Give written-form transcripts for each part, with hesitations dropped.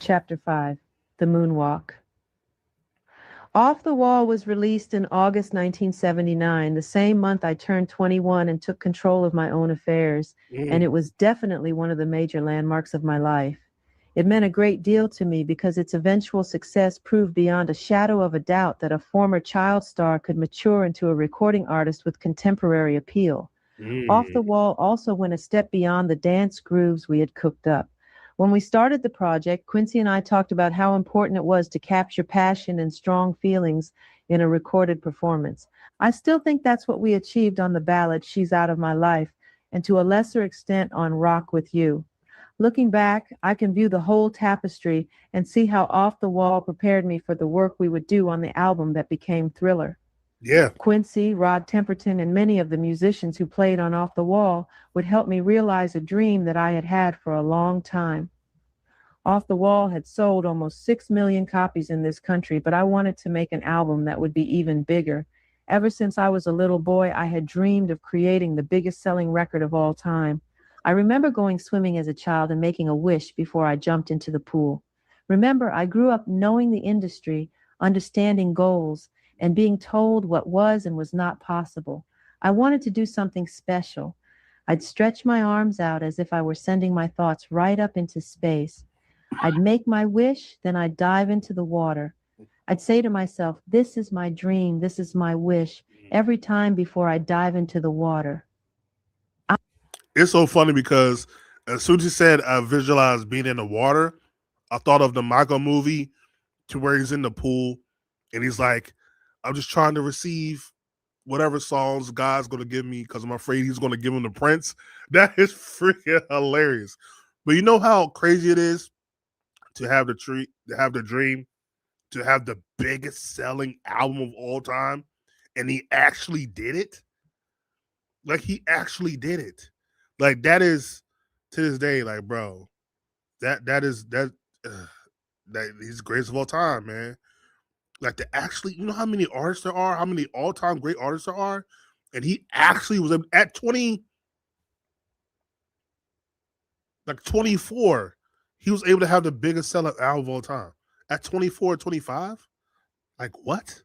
Chapter 5 The Moonwalk. Off the Wall was released in August 1979, the same month I turned 21 and took control of my own affairs, and Mm, it was definitely one of the major landmarks of my life. It meant a great deal to me because its eventual success proved beyond a shadow of a doubt that a former child star could mature into a recording artist with contemporary appeal. Off the mm. Wall also went a step beyond the dance grooves we had cooked up. When we started the project, Quincy and I talked about how important it was to capture passion and strong feelings in a recorded performance. I still think that's what we achieved on the ballad She's Out of My Life, and to a lesser extent on Rock with You. Looking back, I can view the whole tapestry and see how Off the Wall prepared me for the work we would do on the album that became Thriller. Yeah. Quincy, Rod Temperton, and many of the musicians who played on Off the Wall would help me realize a dream that I had had for a long time. Off the Wall had sold almost 6 million copies in this country, but I wanted to make an album that would be even bigger. Ever since I was a little boy, I had dreamed of creating the biggest selling record of all time. I remember going swimming as a child and making a wish before I jumped into the pool. Remember, I grew up knowing the industry, understanding goals, and being told what was and was not possible. I wanted to do something special. I'd stretch my arms out as if I were sending my thoughts right up into space. I'd make my wish, then I'd dive into the water. I'd say to myself, this is my dream, this is my wish, every time before I dive into the water. It's so funny because as soon as you said I visualized being in the water, I thought of the Michael movie to where he's in the pool and he's like, I'm just trying to receive whatever songs God's going to give me because I'm afraid he's going to give him the Prince. That is freaking hilarious. But you know how crazy it is to have to have the dream, to have the biggest selling album of all time, and he actually did it. Like he actually did it. Like that is to this day, like bro, that is uh, that he's the greatest of all time, man. Like to actually, you know how many artists there are, how many all time great artists there are, and he actually was at 20, like 24, he was able to have the biggest selling album of all time at 24, 25. Like what?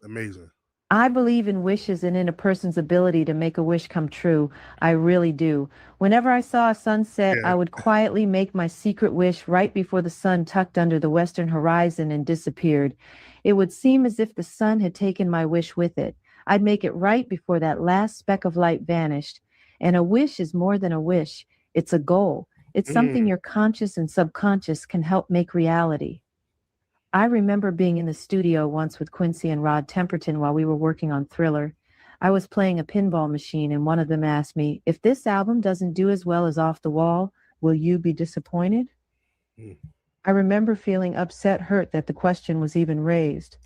Amazing. I believe in wishes and in a person's ability to make a wish come true. I really do. Whenever I saw a sunset, Yeah. I would quietly make my secret wish right before the sun tucked under the western horizon and disappeared. It would seem as if the sun had taken my wish with it. I'd make it right before that last speck of light vanished. And a wish is more than a wish, it's a goal. It's something Mm. your conscious and subconscious can help make reality. I remember being in the studio once with Quincy and Rod Temperton while we were working on Thriller. I was playing a pinball machine, and one of them asked me, if this album doesn't do as well as Off the Wall, will you be disappointed? Mm. I remember feeling upset, hurt that the question was even raised.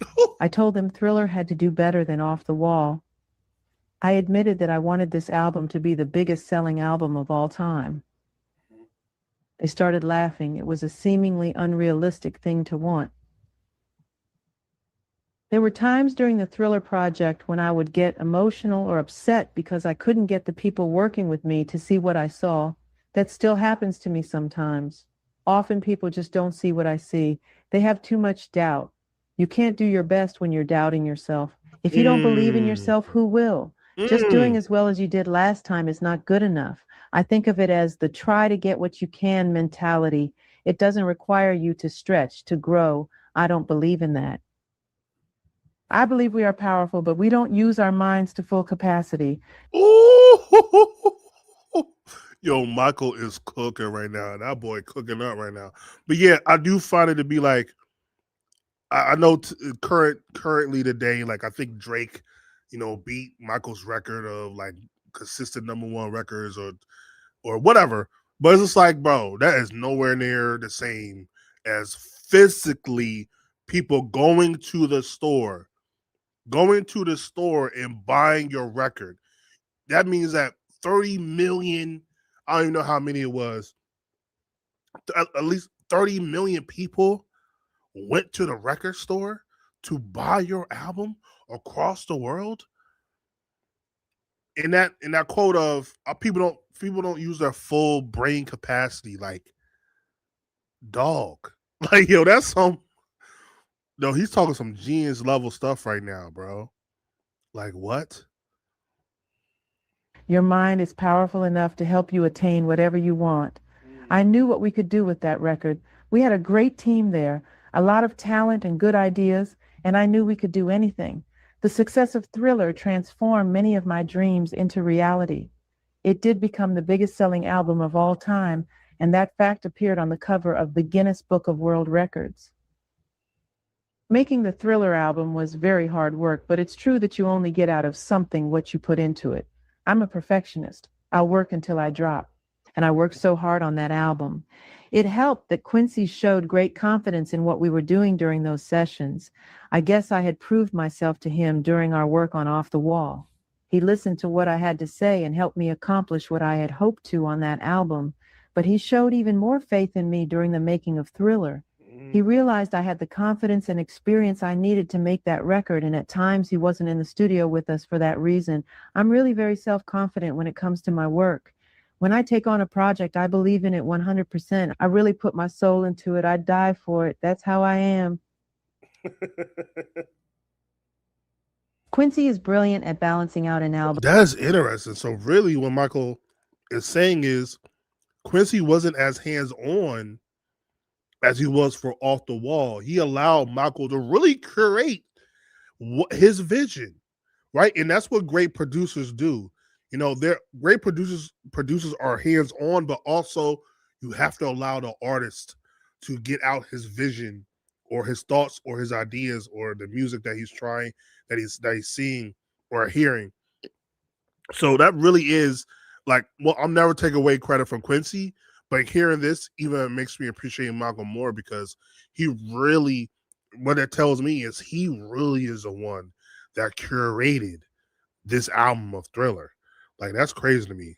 I told them Thriller had to do better than Off the Wall. I admitted that I wanted this album to be the biggest selling album of all time. They started laughing. It was a seemingly unrealistic thing to want. There were times during the Thriller project when I would get emotional or upset because I couldn't get the people working with me to see what I saw. That still happens to me sometimes. Often people just don't see what I see. They have too much doubt. You can't do your best when you're doubting yourself. If you don't believe in Mm. yourself, who will? Just doing Mm. as well as you did last time is not good enough. I think of it as the try to get what you can mentality. It doesn't require you to stretch, to grow. I don't believe in that. I believe we are powerful, but we don't use our minds to full capacity. Ooh. Yo, Michael is cooking right now. That boy cooking up right now. But yeah, I do find it to be like I know currently today, like I think Drake, beat Michael's record of like consistent number one records or whatever. But it's just like, bro, that is nowhere near the same as physically people going to the store and buying your record. That means that 30 million, I don't even know how many it was, at least 30 million people went to the record store to buy your album across the world. In that quote of people don't use their full brain capacity. Like Dog. Like, yo, that's some no, he's talking some genius level stuff right now, bro. Like what? Your mind is powerful enough to help you attain whatever you want. I knew what we could do with that record. We had a great team there, a lot of talent and good ideas, and I knew we could do anything. The success of Thriller transformed many of my dreams into reality. It did become the biggest selling album of all time, and that fact appeared on the cover of the Guinness Book of World Records. Making the Thriller album was very hard work, but it's true that you only get out of something what you put into it. I'm a perfectionist. I'll work until I drop. And I worked so hard on that album. It helped that Quincy showed great confidence in what we were doing during those sessions. I guess I had proved myself to him during our work on Off the Wall. He listened to what I had to say and helped me accomplish what I had hoped to on that album. But he showed even more faith in me during the making of Thriller. He realized I had the confidence and experience I needed to make that record, and at times he wasn't in the studio with us for that reason. I'm really very self-confident when it comes to my work. When I take on a project, I believe in it 100%. I really put my soul into it. I die for it. That's how I am. Quincy is brilliant at balancing out an album. That's interesting. So really what Michael is saying is Quincy wasn't as hands on as he was for Off the Wall. He allowed Michael to really curate his vision, right? And that's what great producers do. You know, they're great producers. Producers are hands on, but also you have to allow the artist to get out his vision or his thoughts or his ideas or the music that he's trying that he's seeing or hearing. So that really is like, well, I'll never take away credit from Quincy, but hearing this even makes me appreciate Malcolm more because he really, what it tells me is he really is the one that curated this album of Thriller. Like that's crazy to me.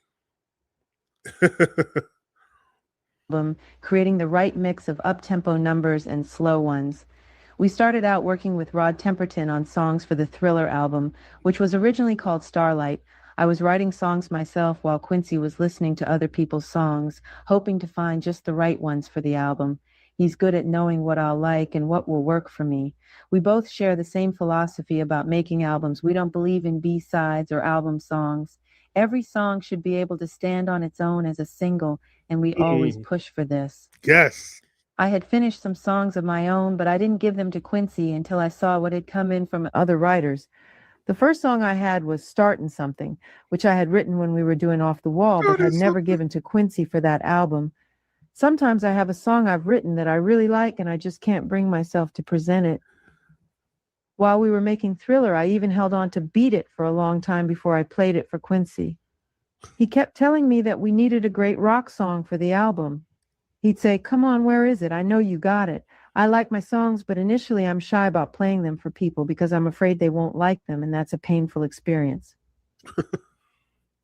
Creating the right mix of up-tempo numbers and slow ones. We started out working with Rod Temperton on songs for the Thriller album, which was originally called Starlight. I was writing songs myself while Quincy was listening to other people's songs, hoping to find just the right ones for the album. He's good at knowing what I'll like and what will work for me. We both share the same philosophy about making albums. We don't believe in B-sides or album songs. Every song should be able to stand on its own as a single, and we always push for this. Yes. I had finished some songs of my own, but I didn't give them to Quincy until I saw what had come in from other writers. The first song I had was Startin' Something, which I had written when we were doing Off the Wall, but had never given to Quincy for that album. Sometimes I have a song I've written that I really like and I just can't bring myself to present it. While we were making Thriller, I even held on to Beat It for a long time before I played it for Quincy. He kept telling me that we needed a great rock song for the album. He'd say, "Come on, where is it? I know you got it." I like my songs, but initially I'm shy about playing them for people because I'm afraid they won't like them, and that's a painful experience.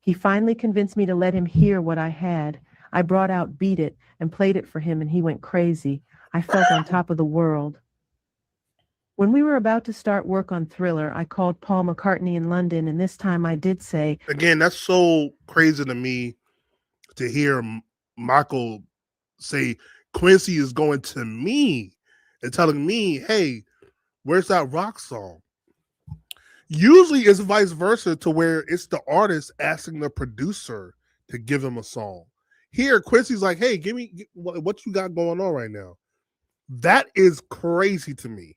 He finally convinced me to let him hear what I had. I brought out Beat It and played it for him, and he went crazy. I felt on top of the world. When we were about to start work on Thriller, I called Paul McCartney in London, and this time I did say, Again, that's so crazy to me to hear Michael say Quincy is going to me and telling me, hey, where's that rock song? Usually it's vice versa to where it's the artist asking the producer to give him a song. Here, Quincy's like, hey, give me what you got going on right now. That is crazy to me.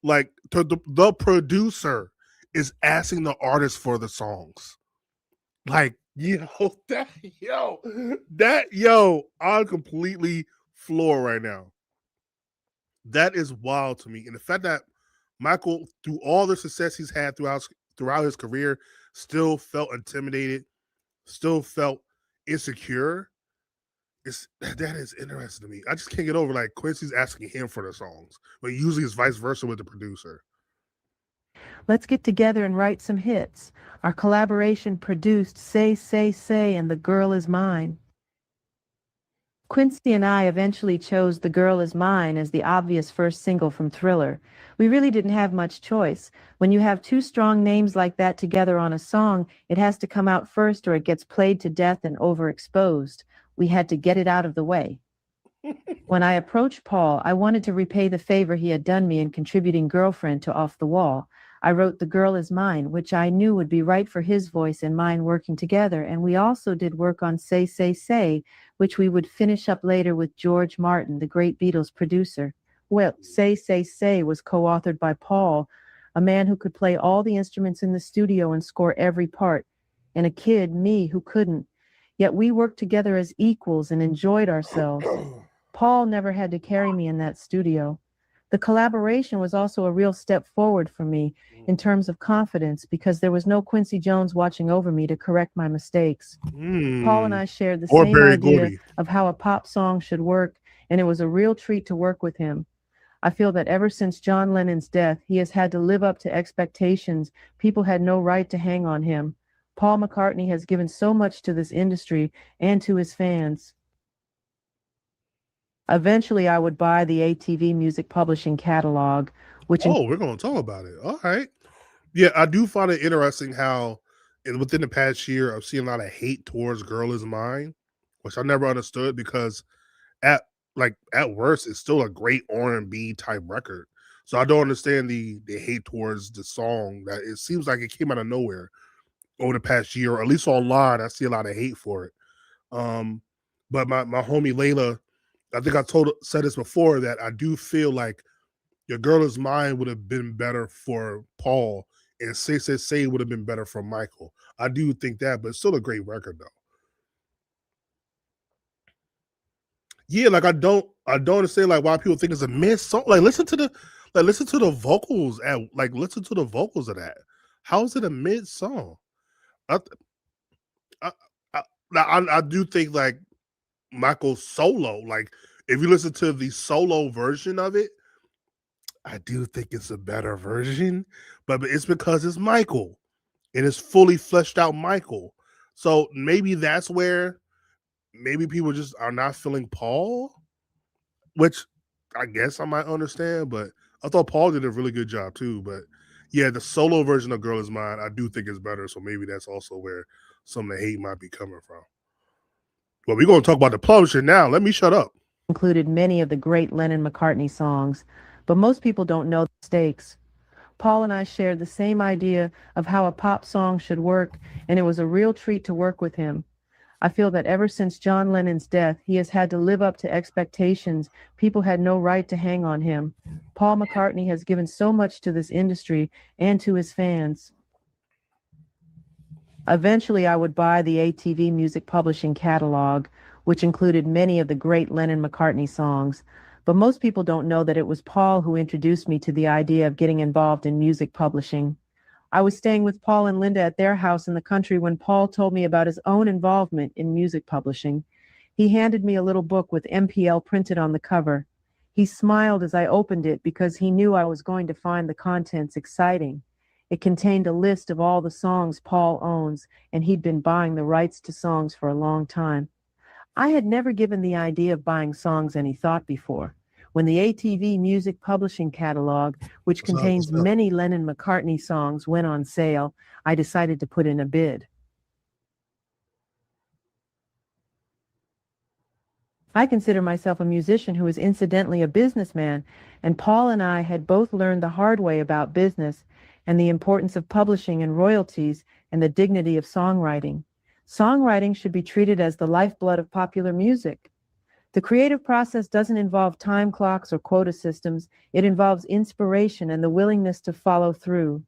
Like the producer is asking the artist for the songs. Like, I'm completely floored right now. That is wild to me. And the fact that Michael, through all the success he's had throughout his career, still felt intimidated, still felt insecure. That is interesting to me. I just can't get over like Quincy's asking him for the songs, but usually it's vice versa with the producer. "Let's get together and write some hits." Our collaboration produced Say, Say, Say and The Girl Is Mine. Quincy and I eventually chose The Girl Is Mine as the obvious first single from Thriller. We really didn't have much choice. When you have two strong names like that together on a song, it has to come out first or it gets played to death and overexposed. We had to get it out of the way. When I approached Paul, I wanted to repay the favor he had done me in contributing Girlfriend to Off the Wall. I wrote The Girl Is Mine, which I knew would be right for his voice and mine working together, and we also did work on Say, Say, Say, which we would finish up later with George Martin, the great Beatles producer. Well, Say, Say, Say was co-authored by Paul, a man who could play all the instruments in the studio and score every part, and a kid, me, who couldn't. Yet we worked together as equals and enjoyed ourselves. Paul never had to carry me in that studio. The collaboration was also a real step forward for me in terms of confidence because there was no Quincy Jones watching over me to correct my mistakes. Paul and Mm. I shared the Or same Barry idea Gordy. of how a pop song should work, and it was a real treat to work with him. I feel that ever since John Lennon's death, he has had to live up to expectations. People had no right to hang on him. Paul McCartney has given so much to this industry and to his fans. Eventually, I would buy the ATV Music Publishing catalog, which Oh, we're gonna talk about it. All right. Yeah, I do find it interesting how within the past year I've seen a lot of hate towards Girl Is Mine, which I never understood because at at worst it's still a great R&B type record. So I don't understand the hate towards the song that it seems like it came out of nowhere over the past year, or at least online I see a lot of hate for it. Um but my homie Layla, I think I told said this before that I do feel like Your Girl Is Mine would have been better for Paul, and Say Say Say would have been better for Michael. I do think that, but it's still a great record though. Yeah, like I don't understand like why people think it's a mid song. Listen to the vocals at listen to the vocals of that. How is it a mid song? I, I, I, I do think like Michael's solo, like if you listen to the solo version of it, I do think it's a better version, but it's because it's Michael and it's fully fleshed out Michael. So maybe that's where maybe people just are not feeling Paul, which I guess I might understand, but I thought Paul did a really good job too. But yeah, the solo version of Girl Is Mine, I do think is better. So maybe that's also where some of the hate might be coming from. Well, we're going to talk about the publisher now. Let me shut up. included many of the great Lennon McCartney songs, but most people don't know the stakes. Paul and I shared the same idea of how a pop song should work, and it was a real treat to work with him. I feel that ever since John Lennon's death, he has had to live up to expectations. People had no right to hang on him. Paul McCartney has given so much to this industry and to his fans. Eventually, I would buy the ATV Music Publishing catalog, which included many of the great Lennon McCartney songs. But most people don't know that it was Paul who introduced me to the idea of getting involved in music publishing. I was staying with Paul and Linda at their house in the country when Paul told me about his own involvement in music publishing. He handed me a little book with MPL printed on the cover. He smiled as I opened it because he knew I was going to find the contents exciting. It contained a list of all the songs Paul owns, and he'd been buying the rights to songs for a long time. I had never given the idea of buying songs any thought before. When the ATV Music Publishing catalog, which What's up? What's contains up? many Lennon McCartney songs, went on sale, I decided to put in a bid. I consider myself a musician who is incidentally a businessman, and Paul and I had both learned the hard way about business and the importance of publishing and royalties and the dignity of songwriting. Songwriting should be treated as the lifeblood of popular music. The creative process doesn't involve time clocks or quota systems. It involves inspiration and the willingness to follow through.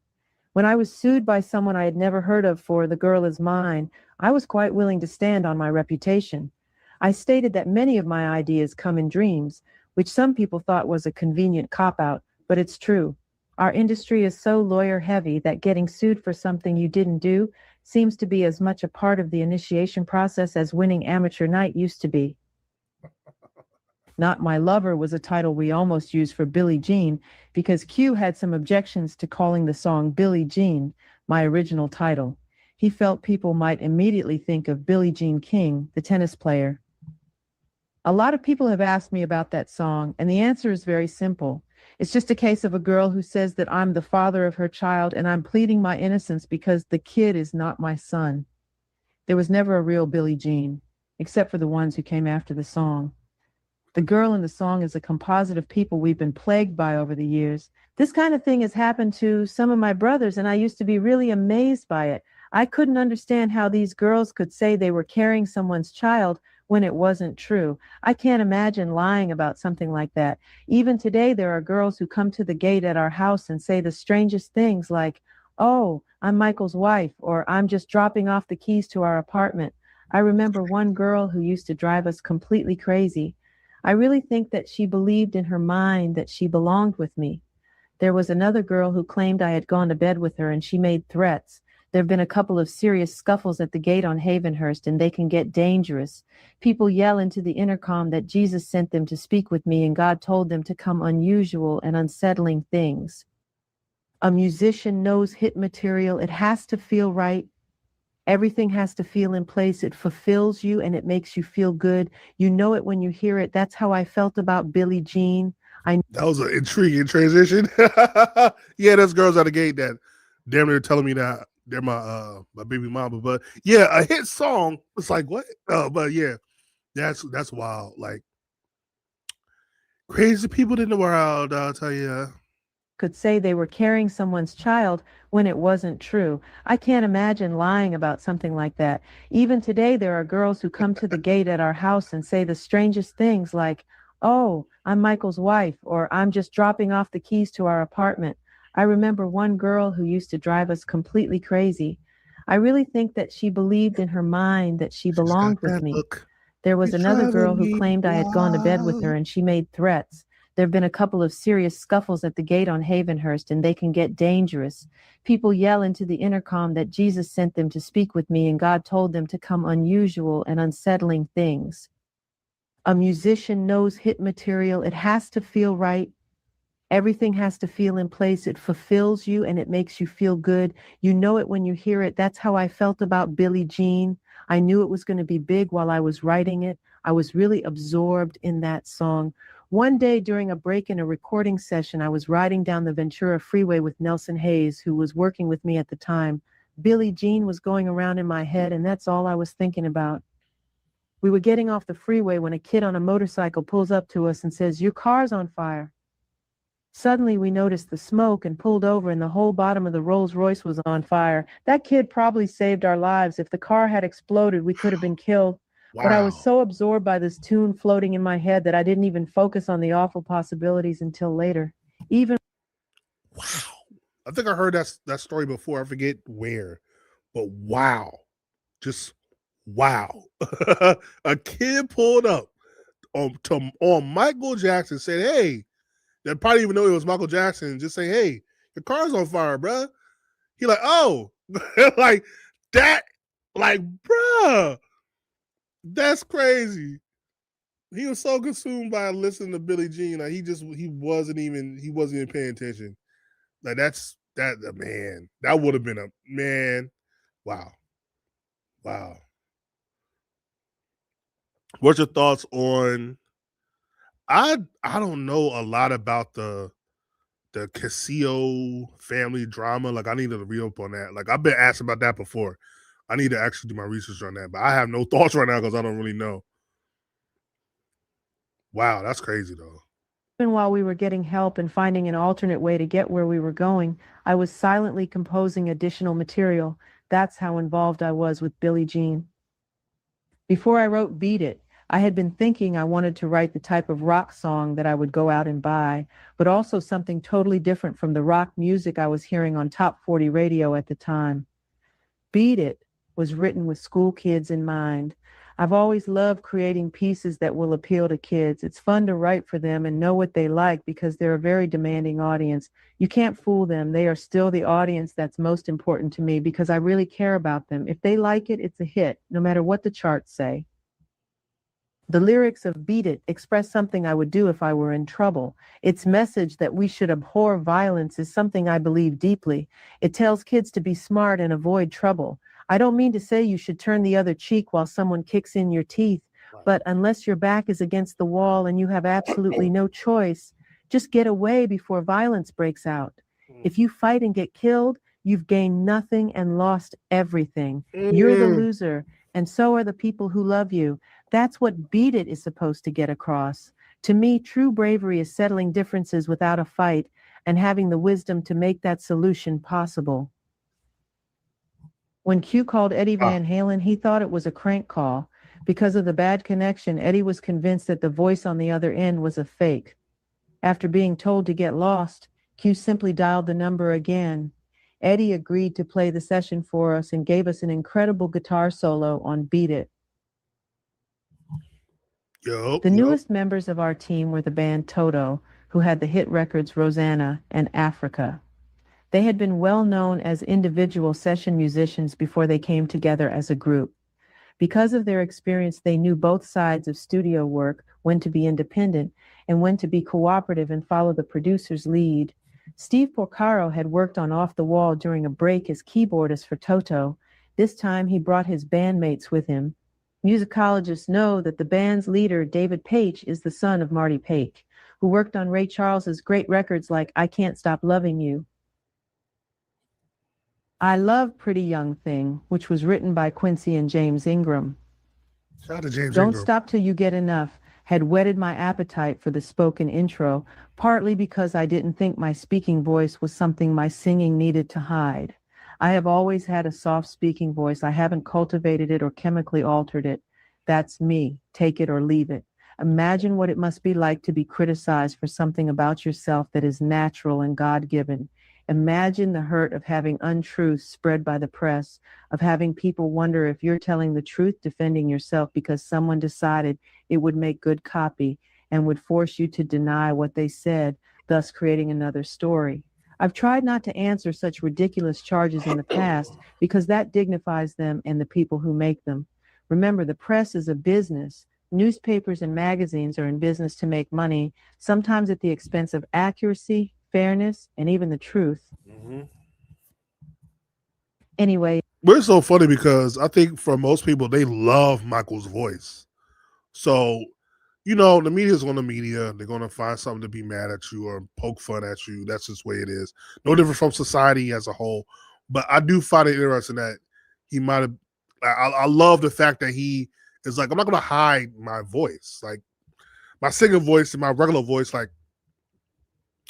When I was sued by someone I had never heard of for The Girl Is Mine, I was quite willing to stand on my reputation. I stated that many of my ideas come in dreams, which some people thought was a convenient cop-out, but it's true. Our industry is so lawyer-heavy that getting sued for something you didn't do seems to be as much a part of the initiation process as winning amateur night used to be. Not My Lover was a title we almost used for Billie Jean because Q had some objections to calling the song Billie Jean, my original title. He felt people might immediately think of Billie Jean King, the tennis player. A lot of people have asked me about that song, and the answer is very simple. It's just a case of a girl who says that I'm the father of her child and I'm pleading my innocence because the kid is not my son. There was never a real Billie Jean, except for the ones who came after the song. The girl in the song is a composite of people we've been plagued by over the years. This kind of thing has happened to some of my brothers, and I used to be really amazed by it. I couldn't understand how these girls could say they were carrying someone's child when it wasn't true. I can't imagine lying about something like that. Even today, there are girls who come to the gate at our house and say the strangest things like, "Oh, I'm Michael's wife," or "I'm just dropping off the keys to our apartment." I remember one girl who used to drive us completely crazy. I really think that she believed in her mind that she belonged with me. There was another girl who claimed I had gone to bed with her and she made threats. There have been a couple of serious scuffles at the gate on Havenhurst, and they can get dangerous. People yell into the intercom that Jesus sent them to speak with me and God told them to come unusual and unsettling things. A musician knows hit material. It has to feel right. Everything has to feel in place. It fulfills you and it makes you feel good. You know it when you hear it. That's how I felt about Billie Jean. That was an intriguing transition. Yeah, there's girls at the gate that damn near telling me that they're my baby mama. But yeah, a hit song. It's like what? But yeah, that's wild. Like crazy people in the world. I'll tell you. Could say they were carrying someone's child when it wasn't true. I can't imagine lying about something like that. Even today, there are girls who come to the gate at our house and say the strangest things like, "Oh, I'm Michael's wife," or "I'm just dropping off the keys to our apartment." I remember one girl who used to drive us completely crazy. I really think that she believed in her mind that she She's got belonged with that me. look. There was She's another girl driving who me claimed I had gone to bed with wild. her and she made threats. There have been a couple of serious scuffles at the gate on Havenhurst, and they can get dangerous. People yell into the intercom that Jesus sent them to speak with me and God told them to come unusual and unsettling things. A musician knows hit material. It has to feel right. Everything has to feel in place. It fulfills you and it makes you feel good. You know it when you hear it. That's how I felt about Billie Jean. I knew it was going to be big while I was writing it. I was really absorbed in that song. One day during a break in a recording session, I was riding down the Ventura Freeway with Nelson Hayes, who was working with me at the time. Billie Jean was going around in my head, and that's all I was thinking about. We were getting off the freeway when a kid on a motorcycle pulls up to us and says, "Your car's on fire." Suddenly, we noticed the smoke and pulled over, and the whole bottom of the Rolls Royce was on fire. That kid probably saved our lives. If the car had exploded, we could have been killed. But I was Wow. so absorbed by this tune floating in my head that I didn't even focus on the awful possibilities until later. Even Wow. I think I heard that story before. I forget where. But wow. Just wow. A kid pulled up on Michael Jackson, said, "Hey," they probably even know it was Michael Jackson. Just say, "Hey, your car's on fire, bruh." He like, "Oh," like that, like, bruh, that's crazy. He was so consumed by listening to Billie Jean, like he wasn't even paying attention. Like that man, that would have been a man. Wow, wow. What's your thoughts on? I don't know a lot about the Casio family drama. Like I need to read up on that. Like I've been asked about that before. I need to actually do my research on that, but I have no thoughts right now because I don't really know. Wow, that's crazy though. while we were getting help and finding an alternate way to get where we were going, I was silently composing additional material. That's how involved I was with Billie Jean. Before I wrote Beat It, I had been thinking I wanted to write the type of rock song that I would go out and buy, but also something totally different from the rock music I was hearing on Top 40 radio at the time. Beat It was written with school kids in mind. I've always loved creating pieces that will appeal to kids. It's fun to write for them and know what they like because they're a very demanding audience. You can't fool them. They are still the audience that's most important to me because I really care about them. If they like it, it's a hit, no matter what the charts say. The lyrics of Beat It express something I would do if I were in trouble. Its message that we should abhor violence is something I believe deeply. It tells kids to be smart and avoid trouble. I don't mean to say you should turn the other cheek while someone kicks in your teeth, but unless your back is against the wall and you have absolutely no choice, just get away before violence breaks out. If you fight and get killed, you've gained nothing and lost everything. You're the Mm. loser, and so are the people who love you. That's what Beat It is supposed to get across. To me, true bravery is settling differences without a fight and having the wisdom to make that solution possible. When Q called Eddie Ah, Van Halen, he thought it was a crank call. Because of the bad connection, Eddie was convinced that the voice on the other end was a fake. After being told to get lost, Q simply dialed the number again. Eddie agreed to play the session for us and gave us an incredible guitar solo on Beat It. yup, The yup. newest members of our team were the band Toto, who had the hit records Rosanna and Africa. They had been well known as individual session musicians before they came together as a group. Because of their experience, they knew both sides of studio work, when to be independent and when to be cooperative and follow the producer's lead. Steve Porcaro had worked on Off the Wall during a break as keyboardist for Toto. This time he brought his bandmates with him. Musicologists know that the band's leader, David Paich, is the son of Marty Paich, who worked on Ray Charles's great records like I Can't Stop Loving You. I love Pretty Young Thing, which was written by Quincy and James Ingram. Shout out to James Don't Ingram. Stop Till You Get Enough had whetted my appetite for the spoken intro, partly because I didn't think my speaking voice was something my singing needed to hide. I have always had a soft speaking voice. I haven't cultivated it or chemically altered it. That's me. Take it or leave it. Imagine what it must be like to be criticized for something about yourself that is natural and God-given. Imagine the hurt of having untruths spread by the press, of having people wonder if you're telling the truth defending yourself because someone decided it would make good copy and would force you to deny what they said, thus creating another story. I've tried not to answer such ridiculous charges in the past because that dignifies them and the people who make them. Remember, the press is a business. Newspapers and magazines are in business to make money, sometimes at the expense of accuracy, fairness, and even the truth. Mm-hmm. Anyway, But it's so funny because I think for most people, they love Michael's voice. So, the media's on the media. They're going to find something to be mad at you or poke fun at you. That's just the way it is. No different from society as a whole. But I do find it interesting that he might have. I love the fact that he is like, I'm not going to hide my voice. Like, my singing voice and my regular voice, like,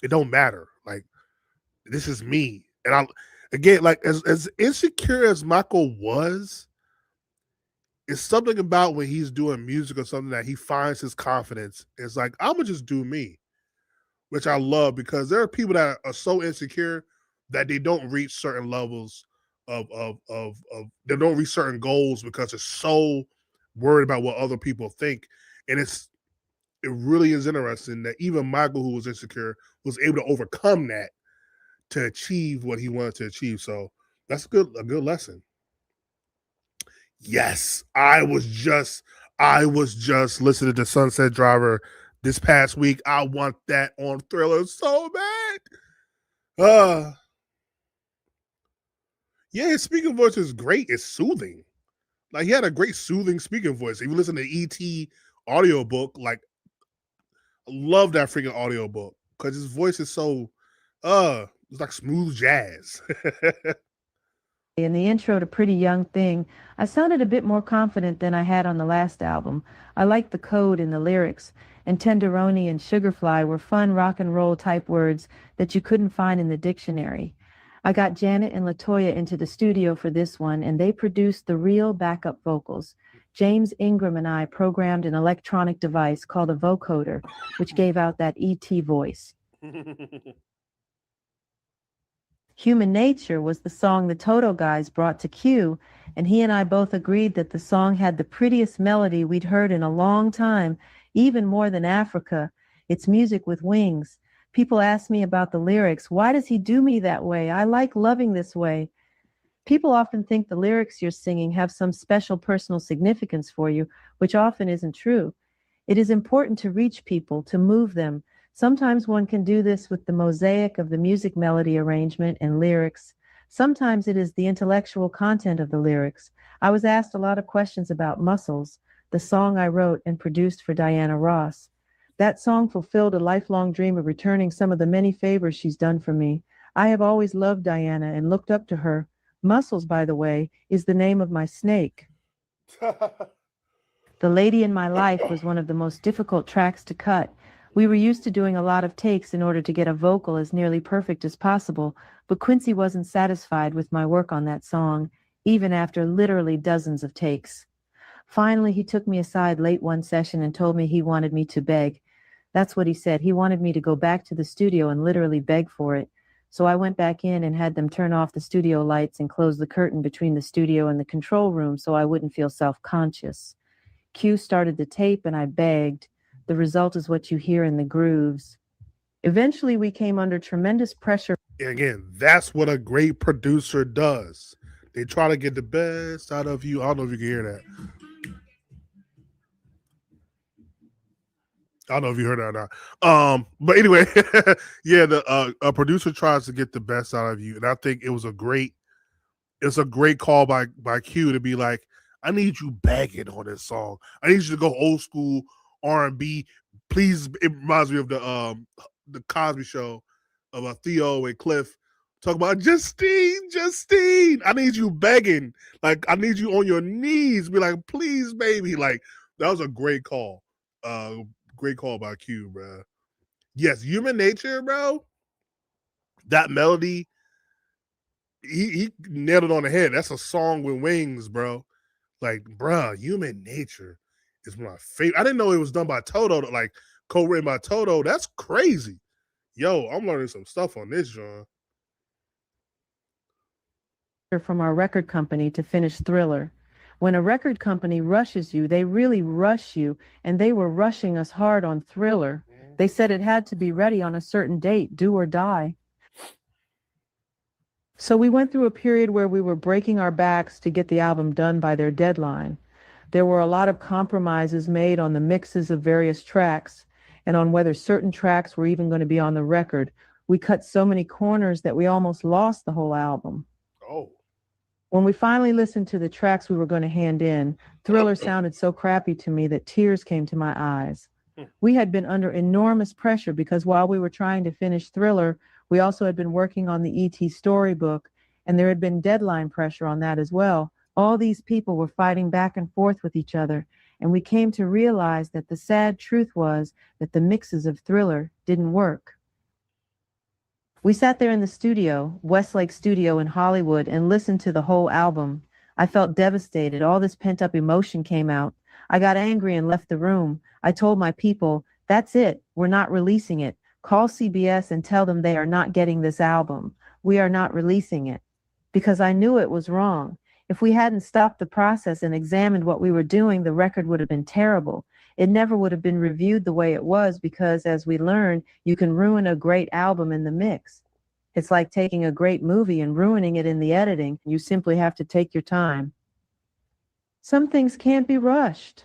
it don't matter. Like, this is me. And again, like, as insecure as Michael was, it's something about when he's doing music or something that he finds his confidence. It's like, I'm gonna just do me, which I love because there are people that are so insecure that they don't reach certain levels of they don't reach certain goals because they're so worried about what other people think. And it really is interesting that even Michael, who was insecure, was able to overcome that to achieve what he wanted to achieve. So that's a good lesson. Yes, I was just listening to Sunset Driver this past week. I want that on Thriller so bad. Uh yeah, his speaking voice is great. It's soothing. Like he had a great soothing speaking voice. If you listen to ET audiobook, like I love that freaking audiobook because his voice is so it's like smooth jazz. in the intro to Pretty Young Thing, I sounded a bit more confident than I had on the last album. I liked the code in the lyrics, and tenderoni and sugarfly were fun rock and roll type words that you couldn't find in the dictionary. I got Janet and Latoya into the studio for this one, and they produced the real backup vocals. James Ingram and I programmed an electronic device called a vocoder, which gave out that ET voice. Human Nature was the song the Toto guys brought to Q, and he and I both agreed that the song had the prettiest melody we'd heard in a long time, even more than Africa. It's music with wings. People ask me about the lyrics. Why does he do me that way? I like loving this way. People often think the lyrics you're singing have some special personal significance for you, which often isn't true. It is important to reach people, to move them. Sometimes one can do this with the mosaic of the music melody arrangement and lyrics. Sometimes it is the intellectual content of the lyrics. I was asked a lot of questions about Muscles, the song I wrote and produced for Diana Ross. That song fulfilled a lifelong dream of returning some of the many favors she's done for me. I have always loved Diana and looked up to her. Muscles, by the way, is the name of my snake. The Lady in My Life was one of the most difficult tracks to cut. We were used to doing a lot of takes in order to get a vocal as nearly perfect as possible, but Quincy wasn't satisfied with my work on that song, even after literally dozens of takes. Finally, he took me aside late one session and told me he wanted me to beg. That's what he said. He wanted me to go back to the studio and literally beg for it. So I went back in and had them turn off the studio lights and close the curtain between the studio and the control room so I wouldn't feel self-conscious. Q started the tape and I begged. The result is what you hear in the grooves. Eventually, we came under tremendous pressure. And again, that's what a great producer does. They try to get the best out of you. I don't know if you can hear that. I don't know if you heard that or not. But anyway, yeah, the a producer tries to get the best out of you, and I think it's a great call by Q to be like, I need you begging on this song. I need you to go old school R&B. Please, it reminds me of the Cosby Show of Theo and Cliff talk about Justine. I need you begging, like I need you on your knees, be like, please, baby. Like that was a great call. Great call by Q, bro. Yes, Human Nature, bro. That melody, he nailed it on the head. That's a song with wings, bro. Like, bro, Human Nature is my favorite. I didn't know it was done by Toto, like co-written by Toto. That's crazy. Yo, I'm learning some stuff on this, John. From our record company to finish Thriller. When a record company rushes you, they really rush you, and they were rushing us hard on Thriller. They said it had to be ready on a certain date, do or die. So we went through a period where we were breaking our backs to get the album done by their deadline. There were a lot of compromises made on the mixes of various tracks and on whether certain tracks were even going to be on the record. We cut so many corners that we almost lost the whole album. Oh. When we finally listened to the tracks we were going to hand in, Thriller sounded so crappy to me that tears came to my eyes. We had been under enormous pressure because while we were trying to finish Thriller, we also had been working on the E.T. storybook, and there had been deadline pressure on that as well. All these people were fighting back and forth with each other, and we came to realize that the sad truth was that the mixes of Thriller didn't work. We sat there in the studio, Westlake Studio in Hollywood, and listened to the whole album. I felt devastated. All this pent-up emotion came out. I got angry and left the room. I told my people, that's it. We're not releasing it. Call CBS and tell them they are not getting this album. We are not releasing it. Because I knew it was wrong. If we hadn't stopped the process and examined what we were doing, the record would have been terrible. It never would have been reviewed the way it was because, as we learned, you can ruin a great album in the mix. It's like taking a great movie and ruining it in the editing. You simply have to take your time. Some things can't be rushed.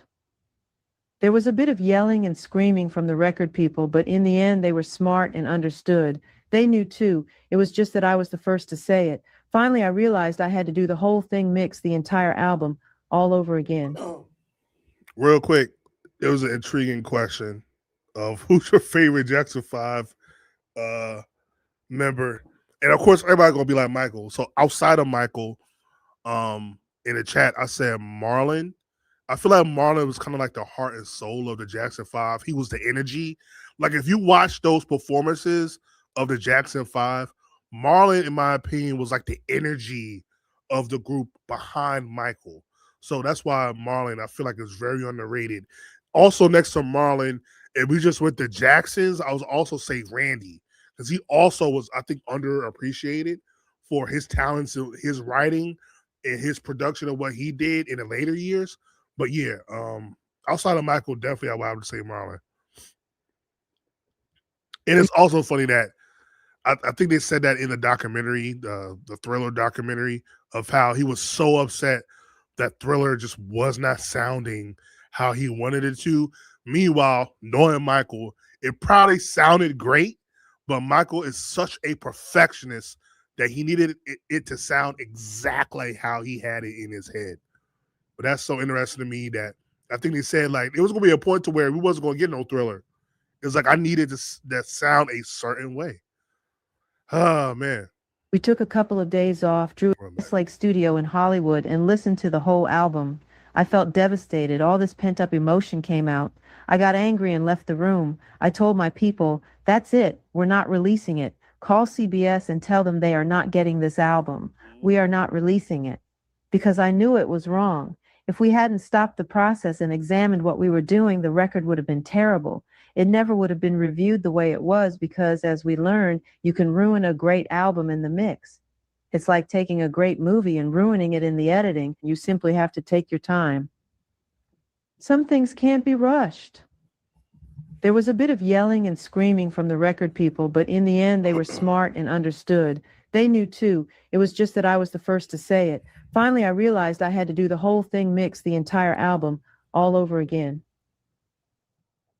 There was a bit of yelling and screaming from the record people, but in the end, they were smart and understood. They knew too. It was just that I was the first to say it. Finally, I realized I had to do the whole thing mix, the entire album, all over again. Real quick, it was an intriguing question of who's your favorite Jackson 5 member. And of course, everybody gonna be like Michael. So outside of Michael, in the chat, I said Marlon. I feel like Marlon was kind of like the heart and soul of the Jackson 5. He was the energy. Like if you watch those performances of the Jackson 5, Marlon, in my opinion, was like the energy of the group behind Michael. So that's why Marlon, I feel like, is very underrated. Also, next to Marlon, if we just went to Jackson's, I would also say Randy, because he also was, I think, underappreciated for his talents, his writing, and his production of what he did in the later years. But yeah, outside of Michael, definitely I would have to say Marlon. And it's also funny that I think they said that in the documentary, the Thriller documentary, of how he was so upset that Thriller just was not sounding how he wanted it to. Meanwhile, knowing Michael, it probably sounded great, but Michael is such a perfectionist that he needed it to sound exactly how he had it in his head. But that's so interesting to me that I think they said like it was going to be a point to where we wasn't going to get no Thriller. It was like I needed that sound a certain way. Oh, man. We took a couple of days off, drew a Westlake Studio in Hollywood, and listened to the whole album. I felt devastated. All this pent-up emotion came out. I got angry and left the room. I told my people, that's it, we're not releasing it. Call CBS and tell them they are not getting this album. We are not releasing it. Because I knew it was wrong. If we hadn't stopped the process and examined what we were doing, the record would have been terrible. It never would have been reviewed the way it was because, as we learned, you can ruin a great album in the mix. It's like taking a great movie and ruining it in the editing. You simply have to take your time. Some things can't be rushed. There was a bit of yelling and screaming from the record people, but in the end, they were smart and understood. They knew too. It was just that I was the first to say it. Finally, I realized I had to do the whole thing mix, the entire album, all over again.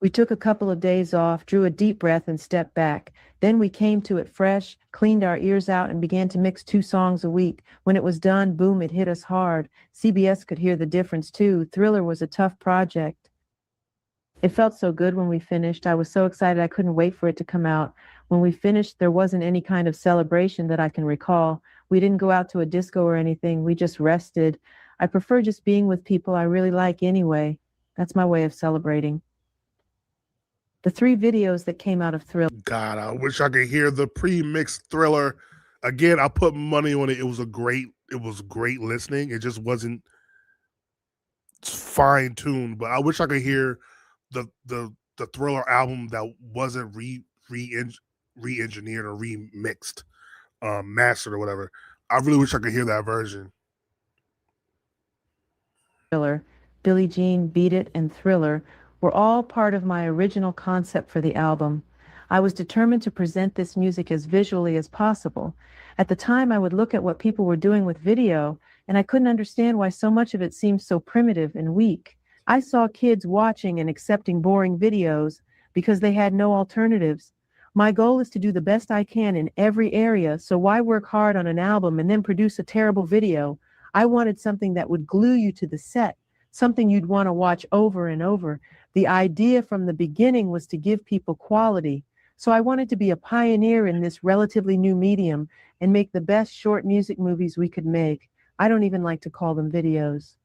We took a couple of days off, drew a deep breath, and stepped back. Then we came to it fresh, cleaned our ears out, and began to mix 2 songs a week. When it was done, boom, it hit us hard. CBS could hear the difference too. Thriller was a tough project. It felt so good when we finished. I was so excited I couldn't wait for it to come out. When we finished, there wasn't any kind of celebration that I can recall. We didn't go out to a disco or anything. We just rested. I prefer just being with people I really like anyway. That's my way of celebrating. The 3 videos that came out of Thriller. God, I wish I could hear the pre-mixed Thriller. Again, I put money on it. It was great listening. It just wasn't fine-tuned, but I wish I could hear the Thriller album that wasn't re-engineered or remixed, mastered or whatever. I really wish I could hear that version. Billie Jean, Beat It, and Thriller were all part of my original concept for the album. I was determined to present this music as visually as possible. At the time, I would look at what people were doing with video, and I couldn't understand why so much of it seemed so primitive and weak. I saw kids watching and accepting boring videos because they had no alternatives. My goal is to do the best I can in every area, so why work hard on an album and then produce a terrible video? I wanted something that would glue you to the set, something you'd want to watch over and over. The idea from the beginning was to give people quality. So I wanted to be a pioneer in this relatively new medium and make the best short music movies we could make. I don't even like to call them videos.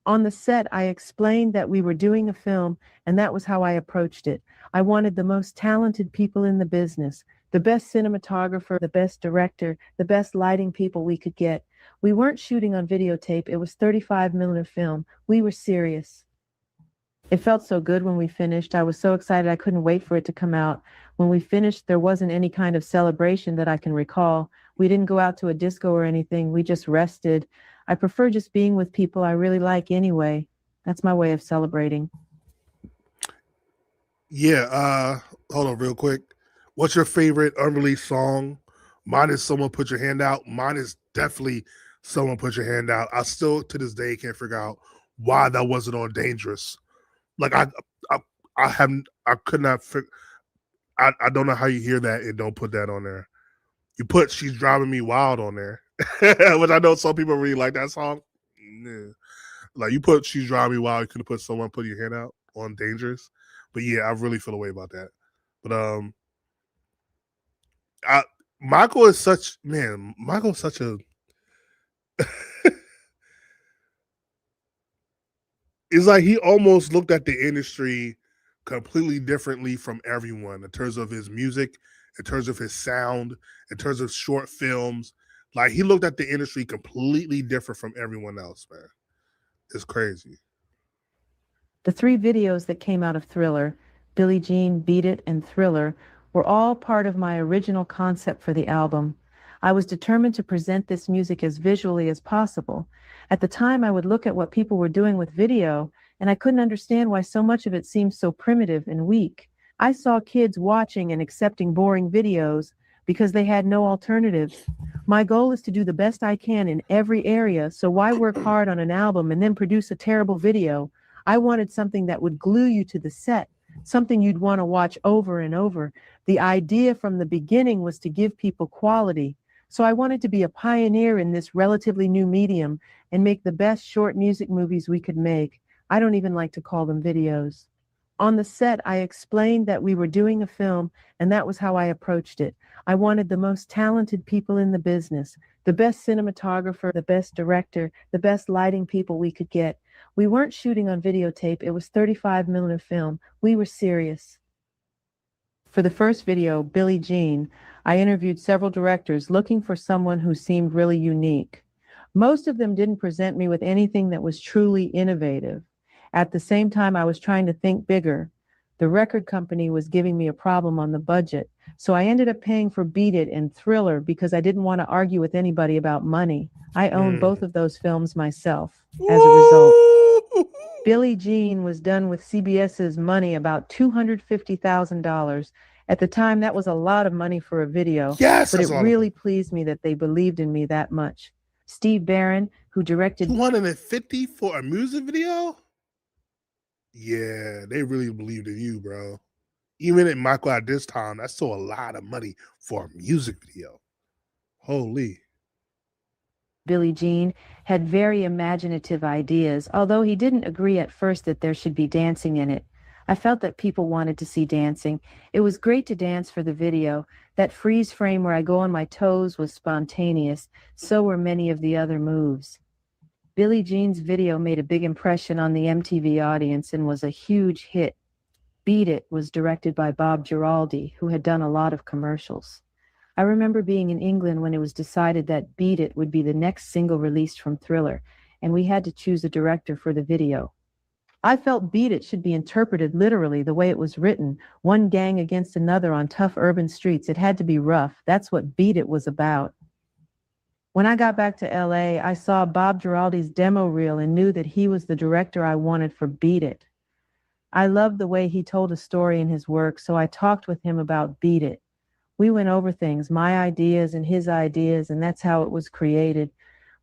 On the set, I explained that we were doing a film, and that was how I approached it. I wanted the most talented people in the business, the best cinematographer, the best director, the best lighting people we could get. We weren't shooting on videotape. It was 35mm film. We were serious. It felt so good when we finished. I was so excited I couldn't wait for it to come out. When we finished, there wasn't any kind of celebration that I can recall. We didn't go out to a disco or anything. We just rested. I prefer just being with people I really like anyway. That's my way of celebrating. Yeah, hold on real quick. What's your favorite unreleased song? Mine is Someone Put Your Hand Out. Mine is definitely Someone Put Your Hand Out. I still, to this day, can't figure out why that wasn't on Dangerous. Like, I could not figure, I don't know how you hear that and don't put that on there. You put She's Driving Me Wild on there, which I know some people really like that song. Yeah. Like, you put She's Driving Me Wild, you could have put Someone Put Your Hand Out on Dangerous. But yeah, I really feel a way about that. But Michael's such a it's like he almost looked at the industry completely differently from everyone in terms of his music, in terms of his sound, in terms of short films. Like, he looked at the industry completely different from everyone else, man. It's crazy. The 3 videos that came out of Thriller, Billie Jean, Beat It, and Thriller, were all part of my original concept for the album. I was determined to present this music as visually as possible. At the time, I would look at what people were doing with video, and I couldn't understand why so much of it seemed so primitive and weak. I saw kids watching and accepting boring videos because they had no alternatives. My goal is to do the best I can in every area, so why work hard on an album and then produce a terrible video? I wanted something that would glue you to the set, something you'd want to watch over and over. The idea from the beginning was to give people quality. So I wanted to be a pioneer in this relatively new medium and make the best short music movies we could make. I don't even like to call them videos. On the set, I explained that we were doing a film, and that was how I approached it. I wanted the most talented people in the business, the best cinematographer, the best director, the best lighting people we could get. We weren't shooting on videotape, it was 35mm film. We were serious. For the first video, Billie Jean, I interviewed several directors looking for someone who seemed really unique. Most of them didn't present me with anything that was truly innovative. At the same time, I was trying to think bigger. The record company was giving me a problem on the budget, so I ended up paying for Beat It and Thriller because I didn't want to argue with anybody about money. I owned both of those films myself. As a result, Billie Jean was done with CBS's money, about $250,000. At the time, that was a lot of money for a video, Yes, but it that's a lot of really money. pleased me that they believed in me that much. Steve Barron, who directed 250 for a music video? Yeah, they really believed in you, bro. Even at Michael at this time, that's still a lot of money for a music video. Holy. Billie Jean, had very imaginative ideas, although he didn't agree at first that there should be dancing in it. I felt that people wanted to see dancing. It was great to dance for the video. That freeze frame where I go on my toes was spontaneous. So were many of the other moves. Billie Jean's video made a big impression on the MTV audience and was a huge hit. Beat It was directed by Bob Giraldi, who had done a lot of commercials. I remember being in England when it was decided that Beat It would be the next single released from Thriller, and we had to choose a director for the video. I felt Beat It should be interpreted literally the way it was written, one gang against another on tough urban streets. It had to be rough. That's what Beat It was about. When I got back to LA, I saw Bob Giraldi's demo reel and knew that he was the director I wanted for Beat It. I loved the way he told a story in his work, so I talked with him about Beat It. We went over things, my ideas and his ideas, and that's how it was created.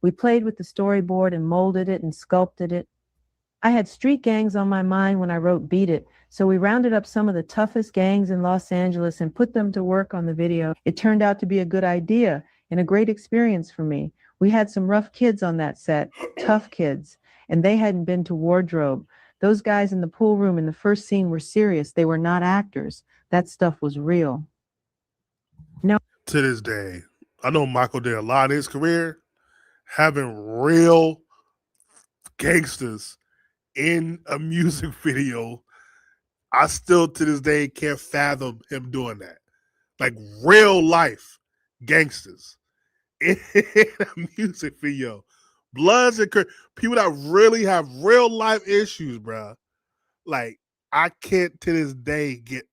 We played with the storyboard and molded it and sculpted it. I had street gangs on my mind when I wrote Beat It, so we rounded up some of the toughest gangs in Los Angeles and put them to work on the video. It turned out to be a good idea and a great experience for me. We had some rough kids on that set, tough kids, and they hadn't been to wardrobe. Those guys in the pool room in the first scene were serious. They were not actors. That stuff was real. Now, To this day, I know Michael did a lot in his career, having real gangsters in a music video. I still to this day can't fathom him doing that. Like real life gangsters in a music video. Bloods and people that really have real life issues, bro. Like I can't to this day get.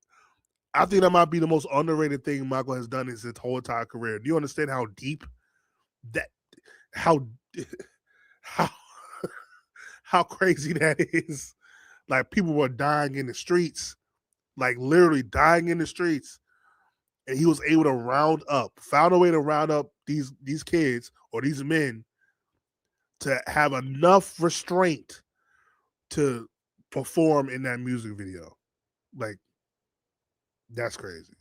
I think that might be the most underrated thing Michael has done in his whole entire career. Do you understand how deep that, how, how, how crazy that is? Like people were dying in the streets, like literally dying in the streets, and he was able to found a way to round up these kids or these men to have enough restraint to perform in that music video. Like that's crazy.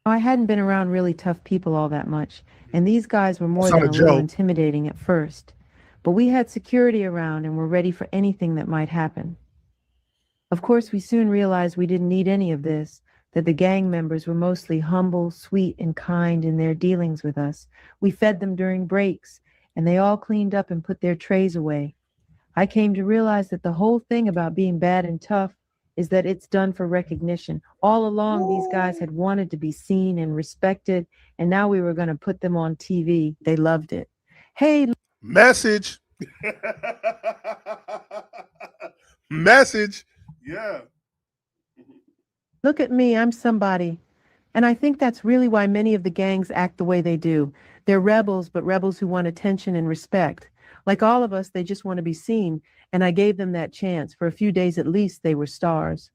I hadn't been around really tough people all that much, and these guys were more It's than not a a little joke. intimidating at first. But we had security around and were ready for anything that might happen. Of course, we soon realized we didn't need any of this, that the gang members were mostly humble, sweet, and kind in their dealings with us. We fed them during breaks, and they all cleaned up and put their trays away. I came to realize that the whole thing about being bad and tough is that it's done for recognition. All along, these guys had wanted to be seen and respected, and now we were going to put them on TV. They loved it. Hey, Message. Message. Yeah. look at me, I'm somebody. And I think that's really why many of the gangs act the way they do. They're rebels, but rebels who want attention and respect. Like all of us, they just want to be seen, and I gave them that chance. For a few days at least, they were stars.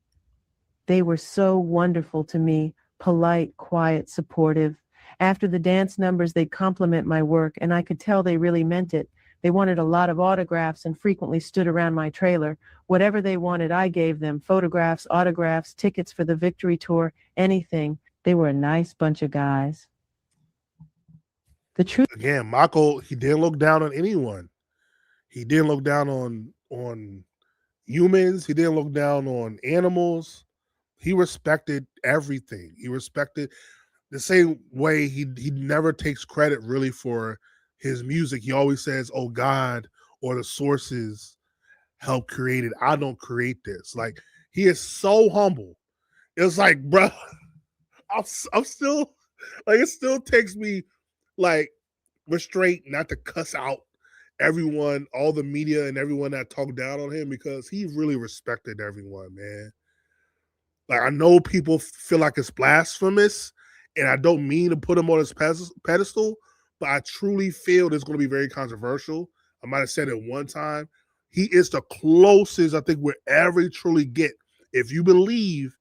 They were so wonderful to me, polite, quiet, supportive. After the dance numbers, they'd compliment my work, and I could tell they really meant it. They wanted a lot of autographs and frequently stood around my trailer. Whatever they wanted, I gave them: photographs, autographs, tickets for the victory tour, anything. They were a nice bunch of guys. The truth. Again, Michael, he didn't look down on anyone. He didn't look down on humans. He didn't look down on animals. He respected everything. He respected the same way he never takes credit really for his music. He always says, "Oh God," or the sources help create it. I don't create this. Like, he is so humble. It's like, bro, I'm still like, it still takes me like restraint not to cuss out everyone, all the media and everyone that talked down on him, because he really respected everyone, man. Like, I know people feel like it's blasphemous, and I don't mean to put him on his pedestal, but I truly feel it's going to be very controversial. I might have said it one time. He is the closest I think we'll ever truly get. If you believe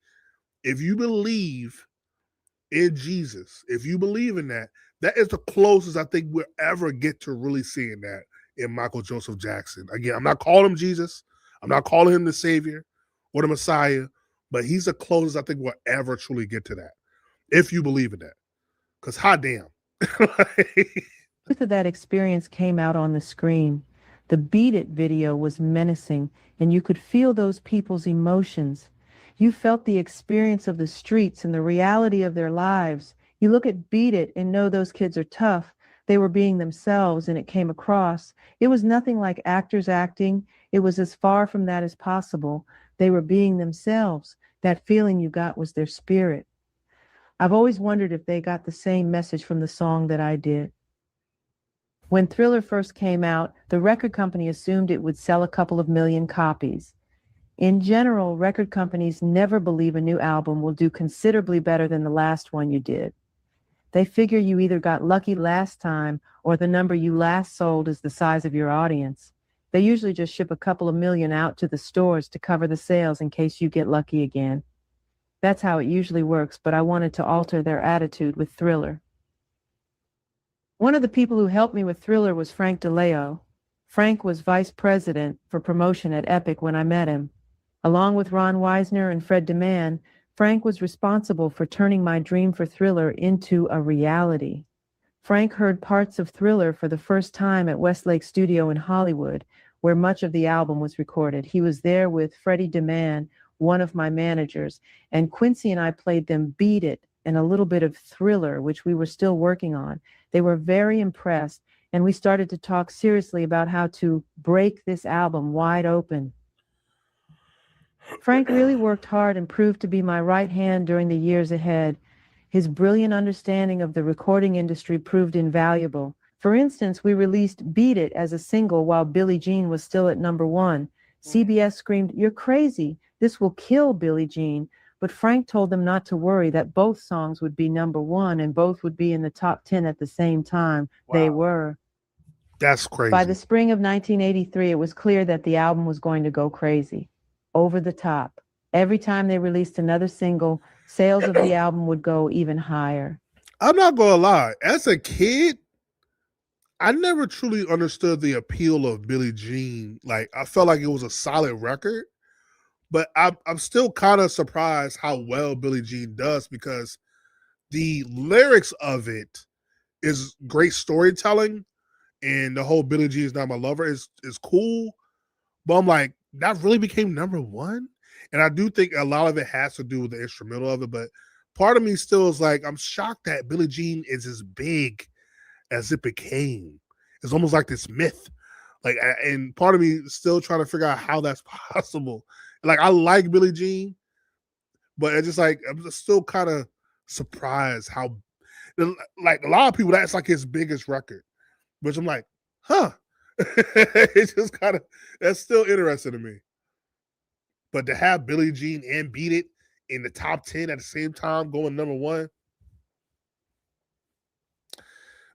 in Jesus, if you believe in that, that is the closest I think we'll ever get to really seeing that in Michael Joseph Jackson. Again, I'm not calling him Jesus. I'm not calling him the Savior or the Messiah, but he's the closest I think we'll ever truly get to that, if you believe in that. Because hot damn. Truth of that experience came out on the screen. The Beat It video was menacing, and you could feel those people's emotions. You felt the experience of the streets and the reality of their lives. You look at Beat It and know those kids are tough. They were being themselves, and it came across. It was nothing like actors acting. It was as far from that as possible. They were being themselves. That feeling you got was their spirit. I've always wondered if they got the same message from the song that I did. When Thriller first came out, the record company assumed it would sell a couple of million copies. In general, record companies never believe a new album will do considerably better than the last one you did. They figure you either got lucky last time or the number you last sold is the size of your audience. They usually just ship a couple of million out to the stores to cover the sales in case you get lucky again. That's how it usually works, but I wanted to alter their attitude with Thriller. One of the people who helped me with Thriller was Frank DeLeo. Frank was vice president for promotion at Epic when I met him. Along with Ron Weisner and Fred DeMann, Frank was responsible for turning my dream for Thriller into a reality. Frank heard parts of Thriller for the first time at Westlake Studio in Hollywood, where much of the album was recorded. He was there with Freddie DeMann, one of my managers, and Quincy and I played them Beat It and a little bit of Thriller, which we were still working on. They were very impressed, and we started to talk seriously about how to break this album wide open. Frank really worked hard and proved to be my right hand during the years ahead. His brilliant understanding of the recording industry proved invaluable. For instance, we released Beat It as a single while Billie Jean was still at #1. CBS screamed, "You're crazy. This will kill Billie Jean." But Frank told them not to worry, that both songs would be #1 and both would be in the top 10 at the same time. Wow. They were. That's crazy. By the spring of 1983, it was clear that the album was going to go crazy. Over the top. Every time they released another single, sales of the album would go even higher. I'm not going to lie. As a kid, I never truly understood the appeal of Billie Jean. Like, I felt like it was a solid record, but I'm still kind of surprised how well Billie Jean does, because the lyrics of it is great storytelling, and the whole Billie Jean is not my lover is cool. But I'm like, that really became #1? And I do think a lot of it has to do with the instrumental of it, but part of me still is like, I'm shocked that Billie Jean is as big as it became. It's almost like this myth. Like, and part of me is still trying to figure out how that's possible. Like, I like Billie Jean, but it's just like, I'm just still kind of surprised how, like, a lot of people, that's like his biggest record, which I'm like, huh. It's just kind of, that's still interesting to me. But to have Billie Jean and Beat It in the top 10 at the same time, going #1,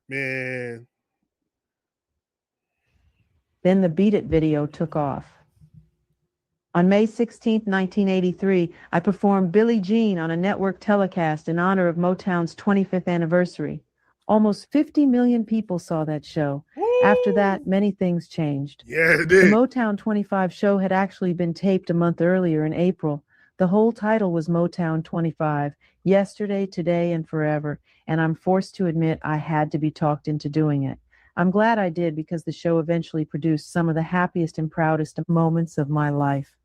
man. Then the Beat It video took off. On May 16, 1983, I performed Billie Jean on a network telecast in honor of Motown's 25th anniversary. Almost 50 million people saw that show. Woo! After that, many things changed. Yeah, it did. The Motown 25 show had actually been taped a month earlier in April. The whole title was Motown 25, Yesterday, Today, and Forever, and I'm forced to admit I had to be talked into doing it. I'm glad I did, because the show eventually produced some of the happiest and proudest moments of my life.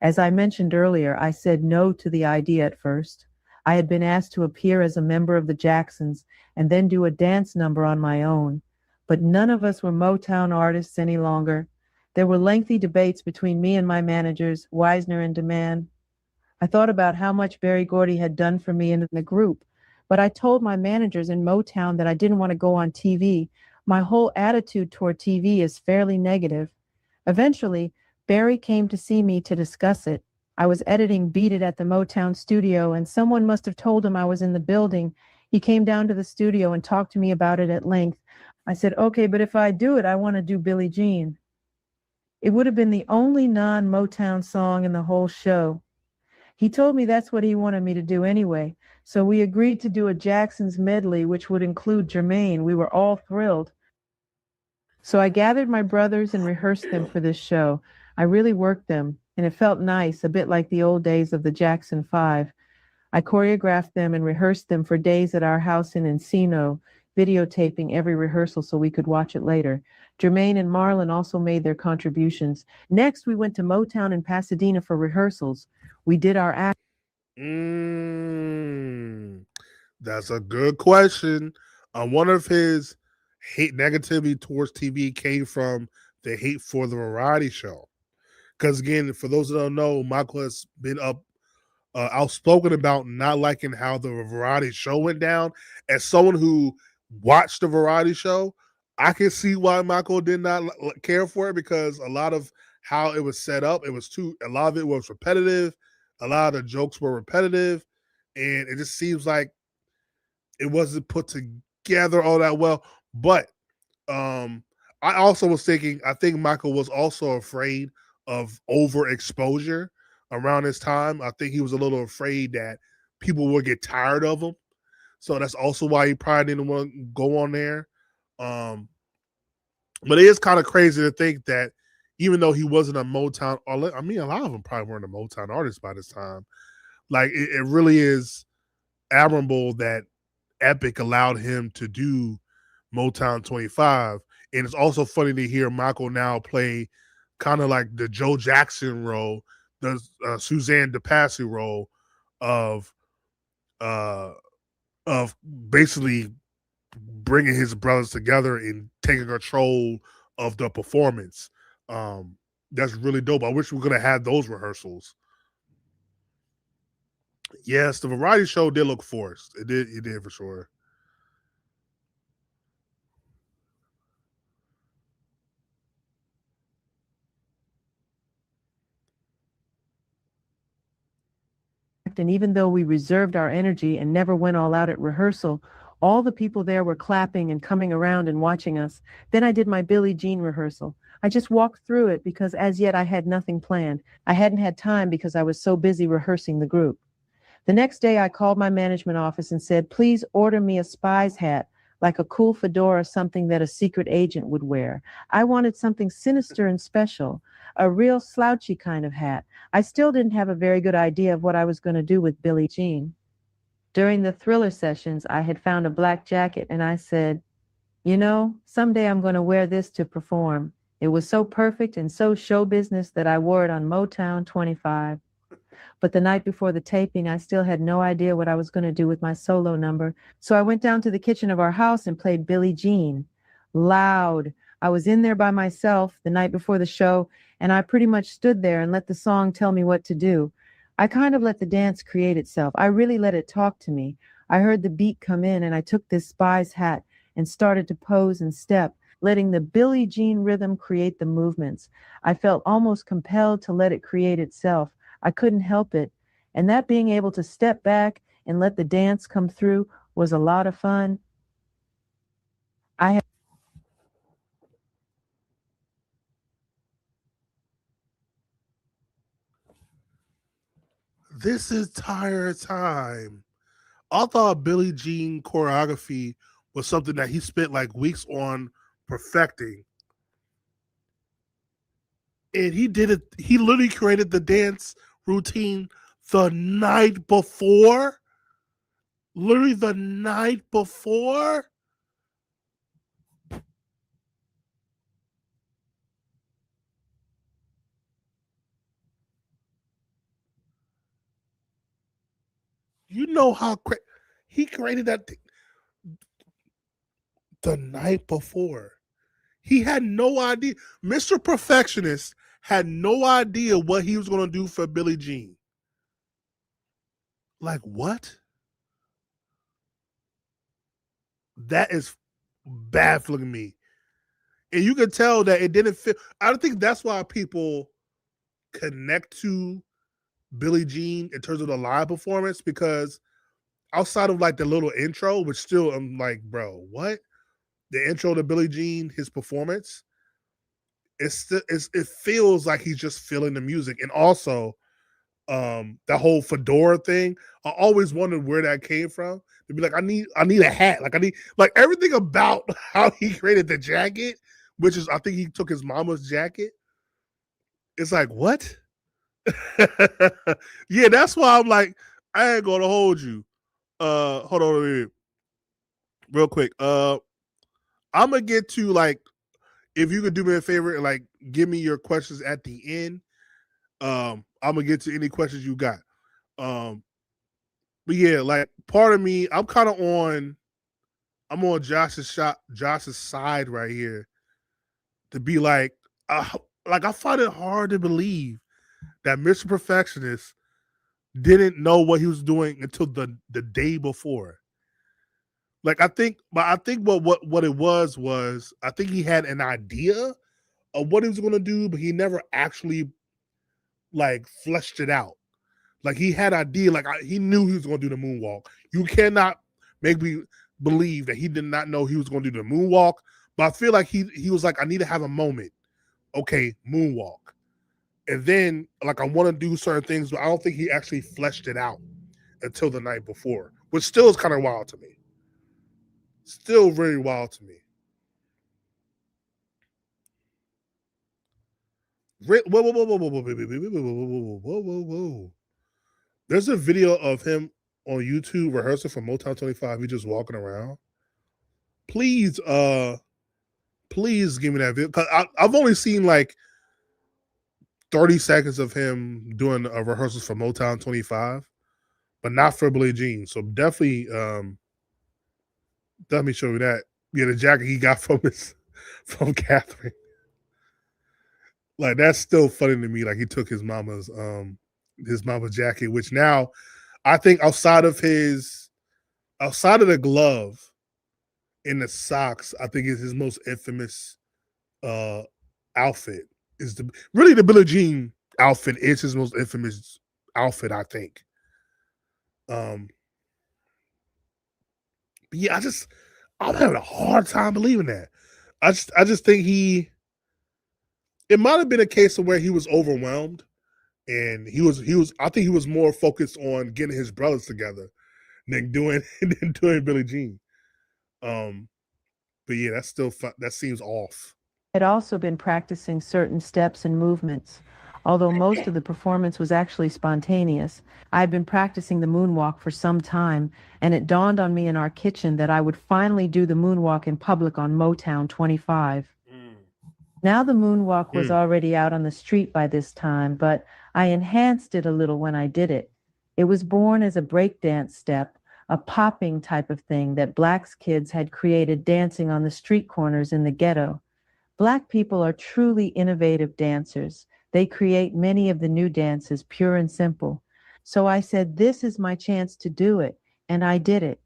As I mentioned earlier, I said no to the idea at first. I had been asked to appear as a member of the Jacksons and then do a dance number on my own. but none of us were Motown artists any longer. There were lengthy debates between me and my managers, Wisner and DeMann. I thought about how much Berry Gordy had done for me and the group, but I told my managers in Motown that I didn't want to go on TV. My whole attitude toward TV is fairly negative. Eventually, Barry came to see me to discuss it. I was editing Beat It at the Motown studio, and someone must have told him I was in the building. He came down to the studio and talked to me about it at length. I said, okay, but if I do it, I want to do Billie Jean. It would have been the only non Motown song in the whole show. He told me that's what he wanted me to do anyway. So we agreed to do a Jackson's medley, which would include Jermaine. We were all thrilled. So I gathered my brothers and rehearsed them for this show. I really worked them, and it felt nice, a bit like the old days of the Jackson Five. I choreographed them and rehearsed them for days at our house in Encino, videotaping every rehearsal so we could watch it later. Jermaine and Marlon also made their contributions. Next, we went to Motown in Pasadena for rehearsals. We did our act. That's a good question. One of his hate negativity towards TV came from the hate for the variety show. Because again, for those that don't know, Michael has been outspoken about not liking how the variety show went down. As someone who watched the variety show, I can see why Michael did not care for it, because a lot of how it was set up, a lot of it was repetitive. A lot of the jokes were repetitive, and it just seems like it wasn't put together all that well. But I also was thinking, I think Michael was also afraid of overexposure around this time. I think he was a little afraid that people would get tired of him. So that's also why he probably didn't want to go on there. Um, but it is kind of crazy to think that even though he wasn't a Motown, I mean, a lot of them probably weren't a Motown artist by this time. Like, it really is admirable that Epic allowed him to do Motown 25. And it's also funny to hear Michael now play kind of like the Joe Jackson role, the Suzanne DePassy role of uh, of basically bringing his brothers together and taking control of the performance. Um, that's really dope. I wish we could have had those rehearsals. Yes, the variety show did look forced. It did. It did for sure. And even though we reserved our energy and never went all out at rehearsal, all the people there were clapping and coming around and watching us. Then I did my Billie Jean rehearsal. I just walked through it because as yet I had nothing planned. I hadn't had time because I was so busy rehearsing the group. The next day I called my management office and said, please order me a spy's hat, like a cool fedora, something that a secret agent would wear. I wanted something sinister and special, a real slouchy kind of hat. I still didn't have a very good idea of what I was going to do with Billie Jean. During the Thriller sessions, I had found a black jacket and I said, you know, someday I'm going to wear this to perform. It was so perfect and so show business that I wore it on Motown 25. But the night before the taping, I still had no idea what I was going to do with my solo number. So I went down to the kitchen of our house and played Billie Jean. Loud. I was in there by myself the night before the show, and I pretty much stood there and let the song tell me what to do. I kind of let the dance create itself. I really let it talk to me. I heard the beat come in, and I took this spy's hat and started to pose and step, letting the Billie Jean rhythm create the movements. I felt almost compelled to let it create itself. I couldn't help it. And that being able to step back and let the dance come through was a lot of fun. I had This entire time, I thought Billie Jean choreography was something that he spent like weeks on perfecting. And he did it, he literally created the dance routine the night before. Literally the night before. You know how he created that the night before. He had no idea. Mr. Perfectionist had no idea what he was going to do for Billie Jean. Like, what? That is baffling me. And you can tell that it didn't fit. I don't think that's why people connect to Billie Jean in terms of the live performance, because outside of like the little intro, which still I'm like, bro, what? The intro to Billie Jean, his performance, it feels like he's just feeling the music. And also the whole fedora thing, I always wondered where that came from. To be like, I need a hat. Like I need like everything about how he created the jacket, which is I think he took his mama's jacket. It's like, what? Yeah, that's why I'm like, I ain't gonna hold you. Hold on a minute. Real quick. I'm gonna get to like, if you could do me a favor and like give me your questions at the end. I'm gonna get to any questions you got. Um, but yeah, like part of me, I'm on Josh's side right here to be uh, like I find it hard to believe that Mr. Perfectionist didn't know what he was doing until the day before. Like I think what it was I think he had an idea of what he was going to do, but he never actually like fleshed it out. Like he had idea, like he knew he was going to do the moonwalk. You cannot make me believe that he did not know he was going to do the moonwalk. But I feel like he was like, I need to have a moment. Okay, moonwalk, and then like I want to do certain things, but I don't think he actually fleshed it out until the night before, which still is kind of wild to me. Still very wild to me. Whoa, whoa, whoa, whoa, whoa, whoa, whoa, whoa, whoa, whoa, whoa. There's a video of him on YouTube rehearsing for Motown 25. He's just walking around. Please, please give me that video. Cause I've only seen like 30 seconds of him doing a rehearsals for Motown 25, but not for Billie Jean. So definitely, let me show you that. Yeah, the jacket he got from Catherine. Like that's still funny to me. Like he took his mama's jacket, which now I think outside of the glove and the socks, I think is his most infamous uh outfit. Is the Billie Jean outfit is his most infamous outfit, I think. Um but yeah, I'm having a hard time believing that. I just think it might have been a case of where he was overwhelmed and he was I think he was more focused on getting his brothers together than doing Billie Jean. Um, but yeah, that's still that seems off. Had also been practicing certain steps and movements. Although most of the performance was actually spontaneous, I had been practicing the moonwalk for some time, and it dawned on me in our kitchen that I would finally do the moonwalk in public on Motown 25. Now the moonwalk was already out on the street by this time, but I enhanced it a little when I did it. It was born as a breakdance step, a popping type of thing that Black kids had created dancing on the street corners in the ghetto. Black people are truly innovative dancers. They create many of the new dances pure and simple. So I said, this is my chance to do it. And I did it.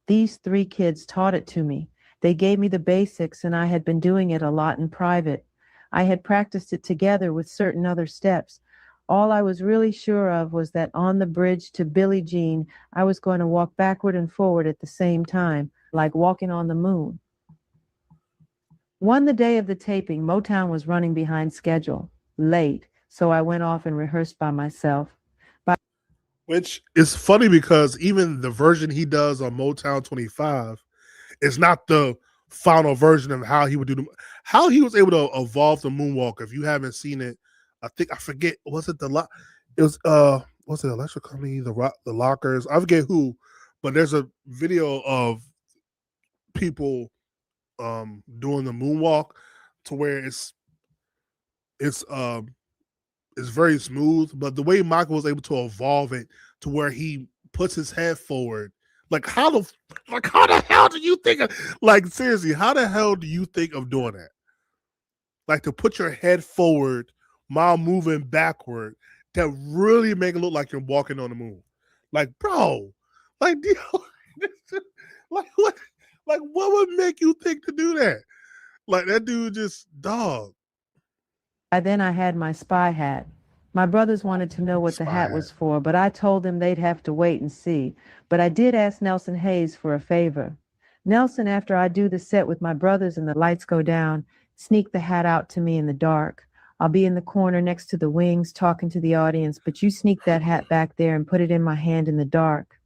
These three kids taught it to me. They gave me the basics, and I had been doing it a lot in private. I had practiced it together with certain other steps. All I was really sure of was that on the bridge to Billie Jean, I was going to walk backward and forward at the same time, like walking on the moon. The day of the taping, Motown was running behind schedule, late, so I went off and rehearsed by myself. Which is funny because even the version he does on Motown 25 is not the final version of how he would do how he was able to evolve the moonwalk. If you haven't seen it, I forget, was it it was it Electric Company, the Lockers? I forget who, but there's a video of people doing the moonwalk to where it's it's very smooth, but the way Michael was able to evolve it to where he puts his head forward, how the hell do you think of, like seriously, how the hell do you think of doing that? like to put your head forward while moving backward to really make it look like you're walking on the moon. Like, bro, like, like what, like what would make you think to do that? Like that dude just dog. By then I had my spy hat. My brothers wanted to know what the Spy hat hat. was for, but I told them they'd have to wait and see. But I did ask Nelson Hayes for a favor. Nelson, after I do the set with my brothers and the lights go down, sneak the hat out to me in the dark. I'll be in the corner next to the wings talking to the audience, but you sneak that hat back there and put it in my hand in the dark.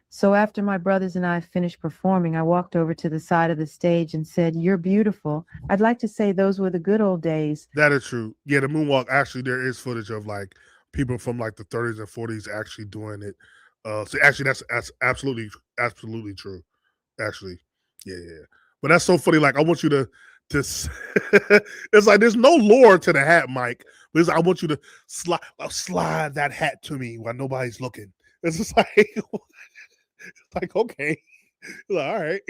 So after my brothers and I finished performing, I walked over to the side of the stage and said, "You're beautiful. I'd like to say those were the good old days." That is true. Yeah, the moonwalk, actually there is footage of like people from like the 30s and 40s actually doing it. So actually that's absolutely true. Actually. Yeah, yeah. But that's so funny. Like I want you to it's like there's no lore to the hat, Mike. But it's like, I want you to slide that hat to me while nobody's looking. It's just like like okay. Like, all right.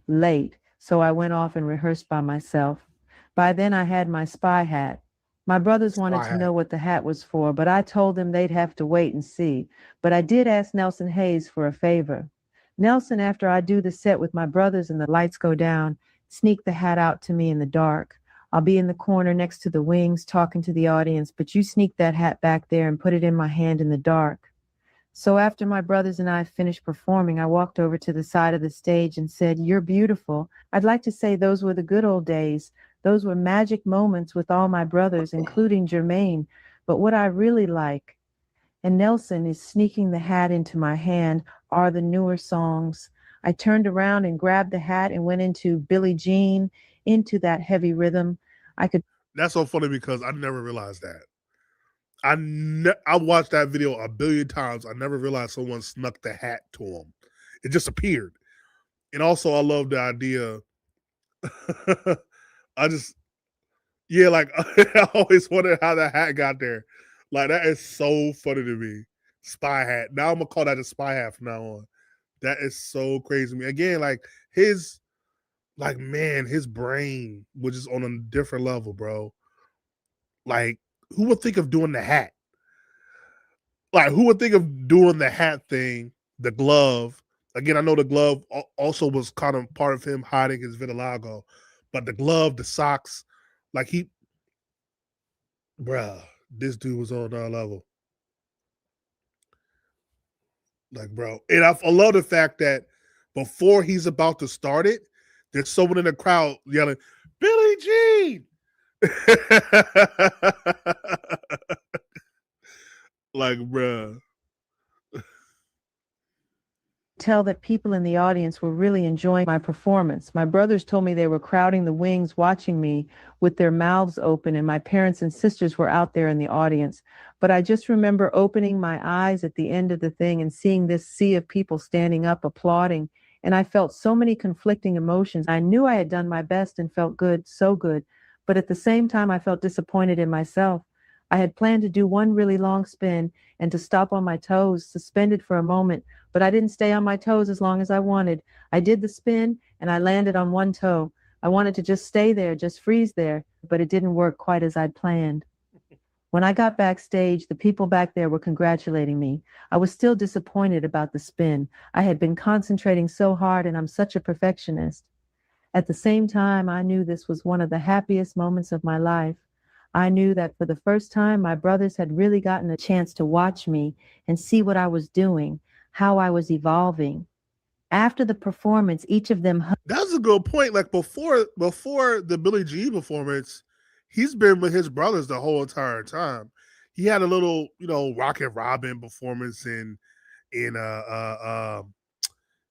Late, so I went off and rehearsed by myself. By then I had my spy hat. My brothers wanted Spy to hat. know what the hat was for, but I told them they'd have to wait and see. But I did ask Nelson Hayes for a favor. Nelson, after I do the set with my brothers and the lights go down, sneak the hat out to me in the dark. I'll be in the corner next to the wings talking to the audience, but you sneak that hat back there and put it in my hand in the dark. So after my brothers and I finished performing, I walked over to the side of the stage and said, "You're beautiful. I'd like to say those were the good old days. Those were magic moments with all my brothers, including Jermaine. But what I really like," and Nelson is sneaking the hat into my hand, "are the newer songs." I turned around and grabbed the hat and went into Billie Jean, into that heavy rhythm. I could That's so funny because I never realized that. I watched that video a billion times. I never realized someone snuck the hat to him. It just appeared. And also, I love the idea. I just, yeah, like I always wondered how the hat got there. Like that is so funny to me. Spy hat. Now I'm gonna call that a spy hat from now on. That is so crazy to me. Again, like his, like man, his brain was just on a different level, bro. Like, who would think of doing the hat? Like, who would think of doing the hat thing, the glove? Again, I know the glove also was kind of part of him hiding his vitiligo, but the glove, the socks, like bruh, this dude was on another level. Like, bro. And I love the fact that before he's about to start it, there's someone in the crowd yelling, Billie Jean! Like, bruh. tell that people in the audience were really enjoying my performance. My brothers told me they were crowding the wings watching me with their mouths open, and my parents and sisters were out there in the audience. But I just remember opening my eyes at the end of the thing and seeing this sea of people standing up applauding. And I felt so many conflicting emotions. I knew I had done my best and felt good, so good. But at the same time, I felt disappointed in myself. I had planned to do one really long spin and to stop on my toes, suspended for a moment, but I didn't stay on my toes as long as I wanted. I did the spin and I landed on one toe. I wanted to just stay there, just freeze there, but it didn't work quite as I'd planned. When I got backstage, the people back there were congratulating me. I was still disappointed about the spin. I had been concentrating so hard and I'm such a perfectionist. At the same time, I knew this was one of the happiest moments of my life. I knew that for the first time, my brothers had really gotten a chance to watch me and see what I was doing, how I was evolving. After the performance, each of them That's a good point. Like before the Billie Jean performance, he's been with his brothers the whole entire time. He had a little, Rocket Robin performance in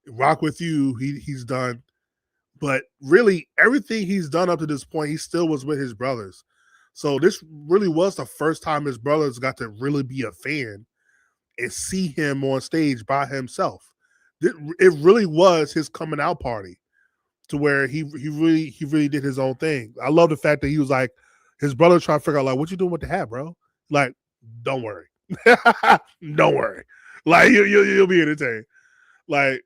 Rock with You. He's done, but really everything he's done up to this point, he still was with his brothers. So this really was the first time his brothers got to really be a fan and see him on stage by himself. It really was his coming out party to where he really did his own thing. I love the fact that he was like, his brother trying to figure out like, what you doing with the hat, bro? Like, don't worry, don't worry. Like you'll be entertained. Like,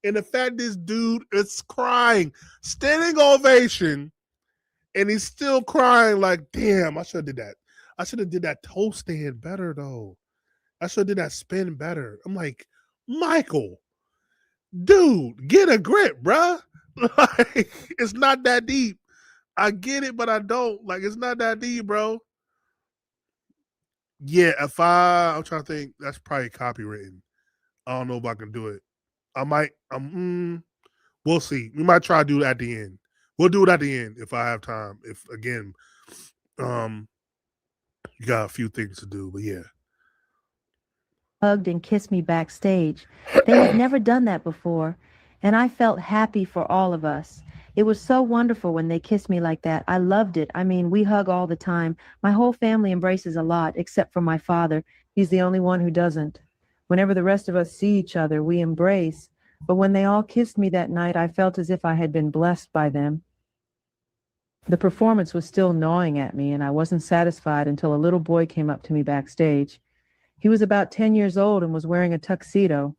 And the fact this dude is crying, standing ovation, and he's still crying like, damn, I should have did that. I should have did that toe stand better though. I should have did that spin better. I'm like, Michael, dude, get a grip, bruh. Like, it's not that deep. I get it, but I don't. Like, it's not that deep, bro. Yeah, I'm trying to think, that's probably copywritten. I don't know if I can do it. I might, we'll see. We might try to do it at the end. We'll do it at the end if I have time. If again, um, you got a few things to do, but yeah. Hugged and kissed me backstage. They had never done that before, and I felt happy for all of us. It was so wonderful when they kissed me like that. I loved it. I mean, we hug all the time. My whole family embraces a lot, except for my father. He's the only one who doesn't. Whenever the rest of us see each other, we embrace. But when they all kissed me that night, I felt as if I had been blessed by them. The performance was still gnawing at me, and I wasn't satisfied until a little boy came up to me backstage. He was about 10 years old and was wearing a tuxedo.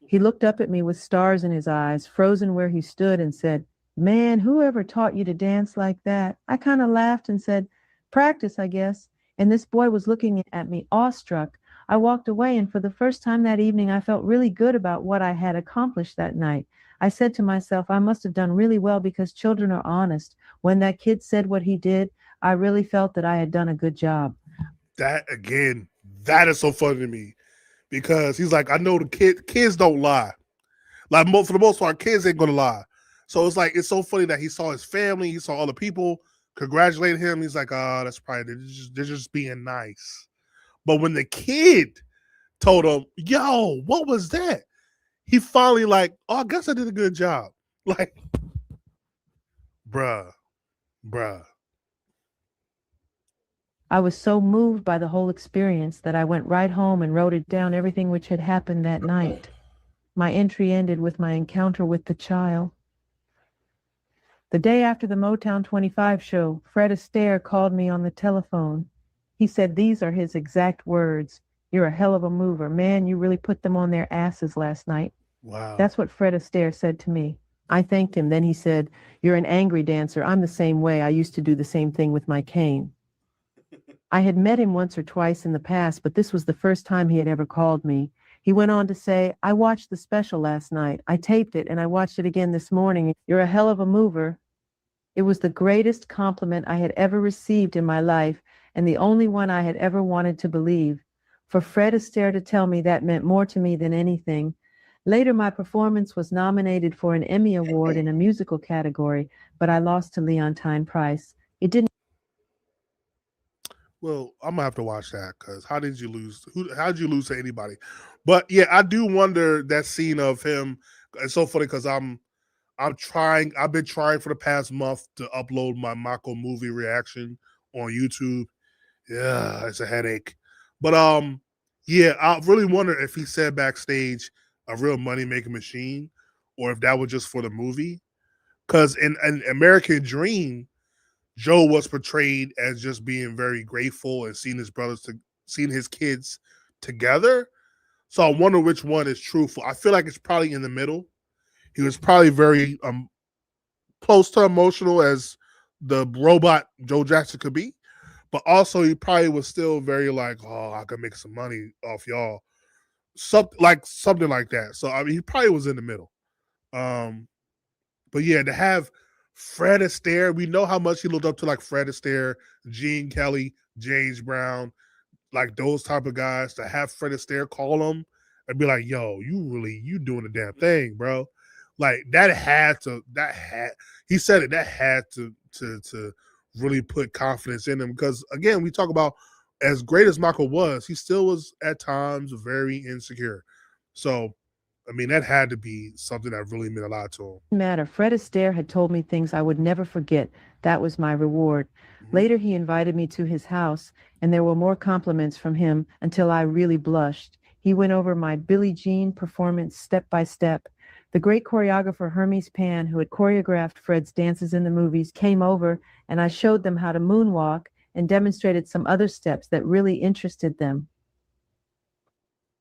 He looked up at me with stars in his eyes, frozen where he stood, and said, "Man, whoever taught you to dance like that?" I kind of laughed and said, "Practice, I guess." And this boy was looking at me, awestruck. I walked away, and for the first time that evening, I felt really good about what I had accomplished that night. I said to myself, I must have done really well because children are honest. When that kid said what he did, I really felt that I had done a good job. That again, that is so funny to me because he's like, I know the kids don't lie. Like for the most part, kids ain't gonna lie. So it's like it's so funny that he saw his family, he saw other people congratulate him. He's like, that's probably they're just being nice. But when the kid told him, "Yo, what was that?" He finally like, "Oh, I guess I did a good job." Like, bruh, bruh. I was so moved by the whole experience that I went right home and wrote it down everything which had happened that night. My entry ended with my encounter with the child. The day after the Motown 25 show, Fred Astaire called me on the telephone. He said these are his exact words: "You're a hell of a mover. Man, you really put them on their asses last night." Wow. That's what Fred Astaire said to me. I thanked him. Then he said, "You're an angry dancer. I'm the same way. I used to do the same thing with my cane." I had met him once or twice in the past, but this was the first time he had ever called me. He went on to say, "I watched the special last night. I taped it and I watched it again this morning. You're a hell of a mover." It was the greatest compliment I had ever received in my life and the only one I had ever wanted to believe. For Fred Astaire to tell me that meant more to me than anything. Later, my performance was nominated for an Emmy Award in a musical category, but I lost to Leontine Price. It didn't Well, I'm gonna have to watch that because how did you lose? How did you lose to anybody? But yeah, I do wonder that scene of him. It's so funny because I'm trying. I've been trying for the past month to upload my Mako movie reaction on YouTube. Yeah, it's a headache. But yeah, I really wonder if he said backstage a real money making machine, or if that was just for the movie. Because in an American Dream, Joe was portrayed as just being very grateful and seeing his kids together. So I wonder which one is truthful. I feel like it's probably in the middle. He was probably very close to emotional as the robot Joe Jackson could be, but also he probably was still very like, oh, I could make some money off y'all, something like that. So I mean, he probably was in the middle. Um, but yeah, to have Fred Astaire, we know how much he looked up to like Fred Astaire, Gene Kelly, James Brown, like those type of guys. To have Fred Astaire call him and be like, "Yo, you doing the damn thing, bro." Like that had he said it, that had to really put confidence in him because again, we talk about as great as Michael was, he still was at times very insecure. So I mean, that had to be something that really meant a lot to him. matter. Fred Astaire had told me things I would never forget. That was my reward. Mm-hmm. Later, he invited me to his house, and there were more compliments from him until I really blushed. He went over my Billie Jean performance step by step. The great choreographer Hermes Pan, who had choreographed Fred's dances in the movies, came over, and I showed them how to moonwalk and demonstrated some other steps that really interested them.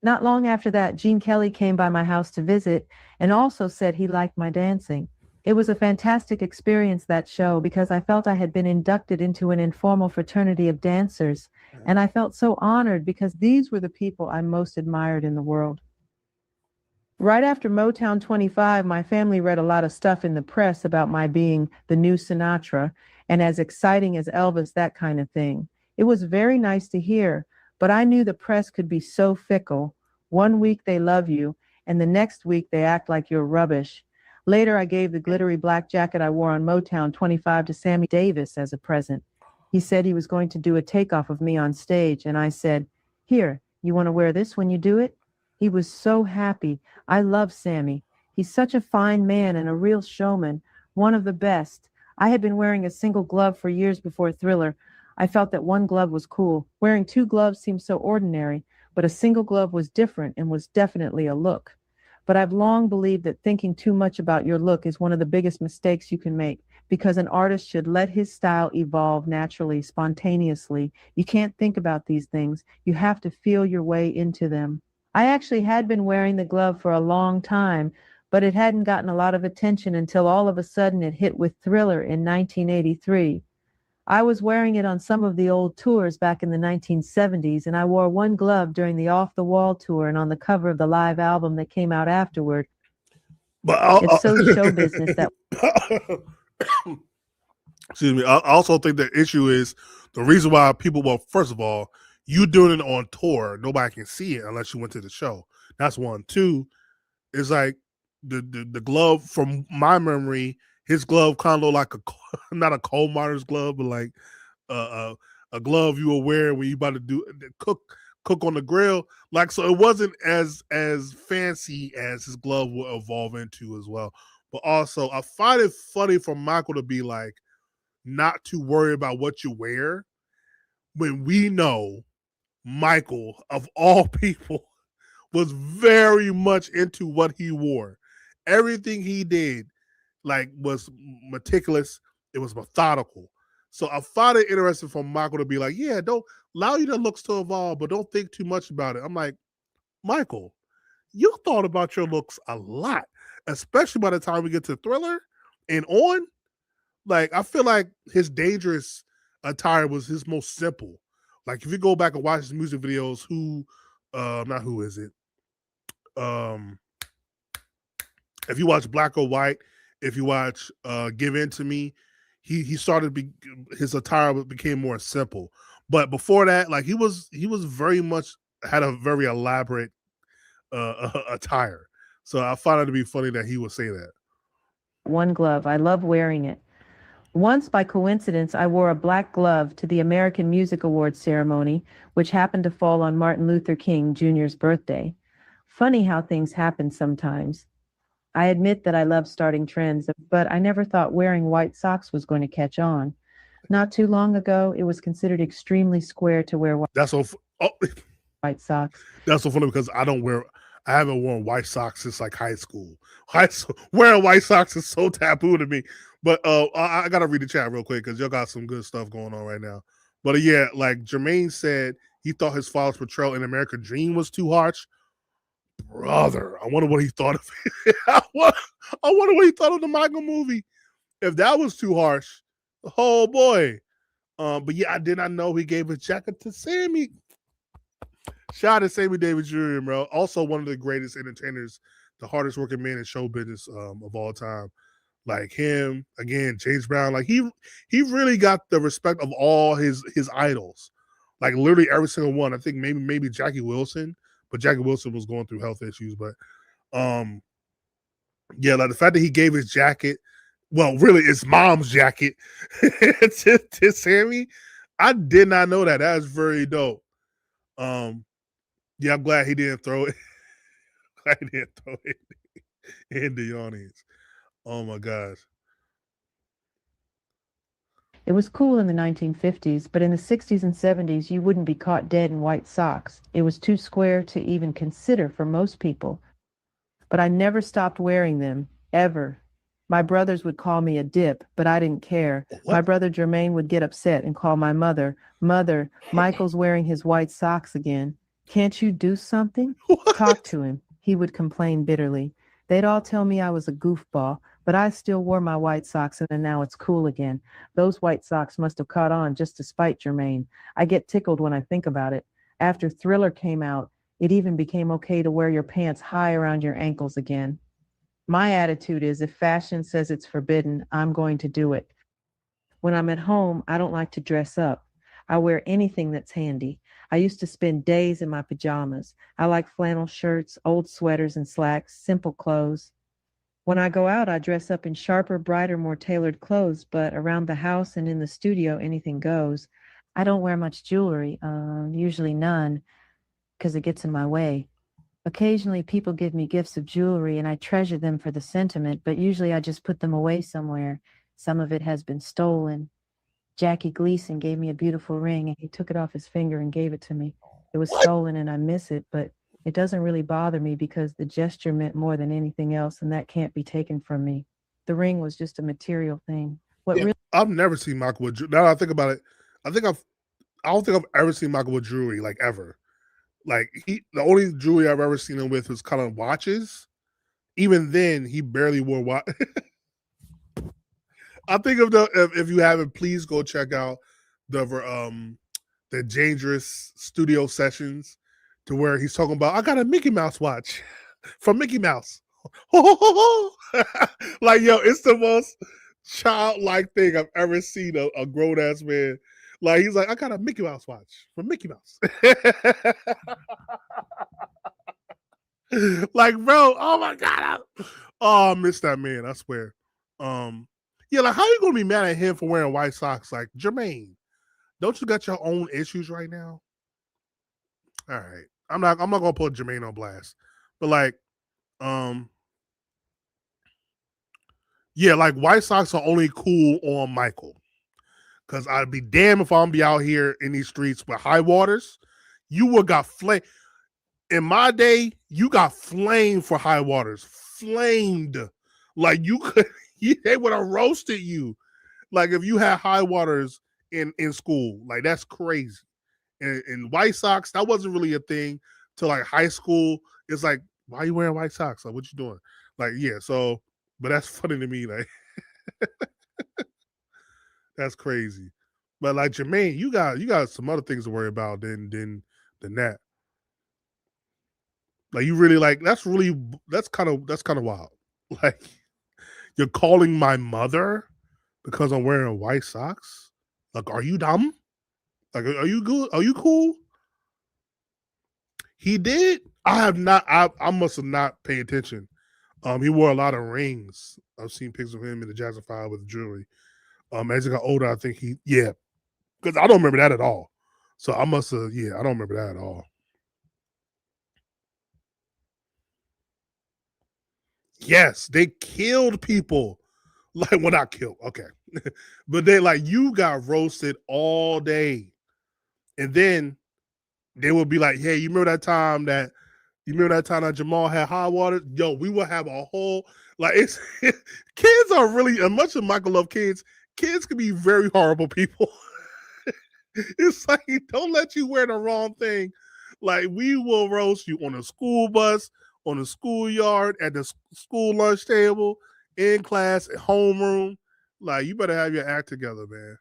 Not long after that, Gene Kelly came by my house to visit and also said he liked my dancing. It was a fantastic experience, that show, because I felt I had been inducted into an informal fraternity of dancers, and I felt so honored because these were the people I most admired in the world. Right after Motown 25, my family read a lot of stuff in the press about my being the new Sinatra and as exciting as Elvis, that kind of thing. It was very nice to hear, but I knew the press could be so fickle. One week they love you, and the next week they act like you're rubbish. Later, I gave the glittery black jacket I wore on Motown 25 to Sammy Davis as a present. He said he was going to do a takeoff of me on stage, and I said, "Here, you want to wear this when you do it?" He was so happy. I love Sammy. He's such a fine man and a real showman, one of the best. I had been wearing a single glove for years before Thriller. I felt that one glove was cool. Wearing two gloves seemed so ordinary, but a single glove was different and was definitely a look. But I've long believed that thinking too much about your look is one of the biggest mistakes you can make because an artist should let his style evolve naturally, spontaneously. You can't think about these things. You have to feel your way into them. I actually had been wearing the glove for a long time, but it hadn't gotten a lot of attention until all of a sudden it hit with Thriller in 1983. I was wearing it on some of the old tours back in the 1970s, and I wore one glove during the Off the Wall tour and on the cover of the live album that came out afterward. But It's so show business that excuse me. I also think the issue is the reason why people. Well, first of all, you doing it on tour, nobody can see it unless you went to the show. That's one. Two is like the glove from my memory. His glove kind of looked like a not a coal miner's glove, but like a a glove you will wear when you about to do cook on the grill. Like so, it wasn't as fancy as his glove will evolve into as well. But also, I find it funny for Michael to be like not to worry about what you wear when we know Michael of all people was very much into what he wore. Everything he did like was meticulous. It was methodical. So I find it interesting for Michael to be like, yeah, don't allow your looks to evolve, but don't think too much about it. I'm like, Michael, you thought about your looks a lot, especially by the time we get to Thriller and on. Like, I feel like his dangerous attire was his most simple. Like, if you go back and watch his music videos, not who is it? Um, if you watch Black or White, if you watch Give In to Me, he started his attire became more simple. But before that, like he was very much had a very elaborate attire. So I find it to be funny that he would say that. one glove. I love wearing it. Once, by coincidence, I wore a black glove to the American Music Awards ceremony, which happened to fall on Martin Luther King Jr.'s birthday. Funny how things happen sometimes. I admit that I love starting trends, but I never thought wearing white socks was going to catch on. Not too long ago, it was considered extremely square to wear That's so. Oh, white socks. that's so funny because I haven't worn white socks since like high school. Wearing white socks is so taboo to me. But I gotta read the chat real quick because y'all got some good stuff going on right now. But yeah, like Jermaine said, he thought his father's portrayal in American Dream was too harsh. Brother, I wonder what he thought of it. I wonder what he thought of the Michael movie. If that was too harsh, oh boy. But yeah, I did not know he gave his jacket to Sammy. Shout out to Sammy Davis Jr., bro. Also one of the greatest entertainers, the hardest working man in show business of all time. Like him, again, James Brown. Like he really got the respect of all his idols. Like literally every single one. I think maybe Jackie Wilson, but Jackie Wilson was going through health issues. But um, yeah, like the fact that he gave his jacket, well, really, it's mom's jacket to Sammy. I did not know that. That is very dope. Um, yeah, I'm glad he didn't throw it. Glad he didn't throw it in the audience. Oh my gosh. It was cool in the 1950s, but in the 60s and 70s, you wouldn't be caught dead in white socks. It was too square to even consider for most people. But I never stopped wearing them, ever. My brothers would call me a dip, but I didn't care. My What? brother Jermaine would get upset and call my mother, Mother, Michael's wearing his white socks again. Can't you do something? Talk What? to him, he would complain bitterly. They'd all tell me I was a goofball, but I still wore my white socks and now it's cool again. Those white socks must have caught on just to spite Jermaine. I get tickled when I think about it. After Thriller came out, it even became okay to wear your pants high around your ankles again. My attitude is if fashion says it's forbidden, I'm going to do it. When I'm at home, I don't like to dress up. I wear anything that's handy. I used to spend days in my pajamas. I like flannel shirts, old sweaters and slacks, simple clothes. When I go out, I dress up in sharper, brighter, more tailored clothes, but around the house and in the studio, anything goes. I don't wear much jewelry, usually none, because it gets in my way. Occasionally, people give me gifts of jewelry and I treasure them for the sentiment, but usually I just put them away somewhere. Some of it has been stolen. Jackie Gleason gave me a beautiful ring and he took it off his finger and gave it to me. It was What? stolen and I miss it, but it doesn't really bother me because the gesture meant more than anything else and that can't be taken from me. The ring was just a material thing. What Yeah, really I've never seen Michael with jewelry. Now that I think about it, I think I don't think I've ever seen Michael with jewelry like ever. Like the only jewelry I've ever seen him with was kind of watches. Even then, he barely wore watch. I think of if you haven't, please go check out the dangerous studio sessions to where he's talking about I got a Mickey Mouse watch from Mickey Mouse. Like yo, it's the most childlike thing I've ever seen a grown ass man. Like he's like, I got a Mickey Mouse watch from Mickey Mouse. Like, bro, oh my god, I miss that man. I swear. Um, yeah, like how you gonna be mad at him for wearing white socks? Like Jermaine, don't you got your own issues right now? All right, I'm not gonna put Jermaine on blast, but like, um, yeah, like white socks are only cool on Michael. Cause I'd be damned if I'm be out here in these streets with high waters. You would got flame in my day. You got flamed for high waters, flamed. Like you could, they would have roasted you. Like if you had high waters in school, like that's crazy. And white socks, that wasn't really a thing till like high school. It's like, why are you wearing white socks? Like, what you doing? Like, yeah. So, but that's funny to me. Like, that's crazy. But like Jermaine, you got some other things to worry about than that. Like you really like that's kind of wild. Like you're calling my mother because I'm wearing white socks. Like, are you dumb? Like, are you good? Are you cool? He did. I have not. I must have not paid attention. He wore a lot of rings. I've seen pictures of him in the Jackson Five with jewelry. As he got older, I think yeah, because I don't remember that at all. So I must have, yeah, I don't remember that at all. Yes, they killed people. Like, well, not killed, okay. But they like you got roasted all day. And then they would be like, hey, you remember that time that Jamal had high water? Yo, we will have a whole like it's kids are really as much as Michael love kids, kids can be very horrible people. It's like don't let you wear the wrong thing. Like we will roast you on a school bus, on the schoolyard, at the school lunch table, in class, at homeroom. Like you better have your act together, man.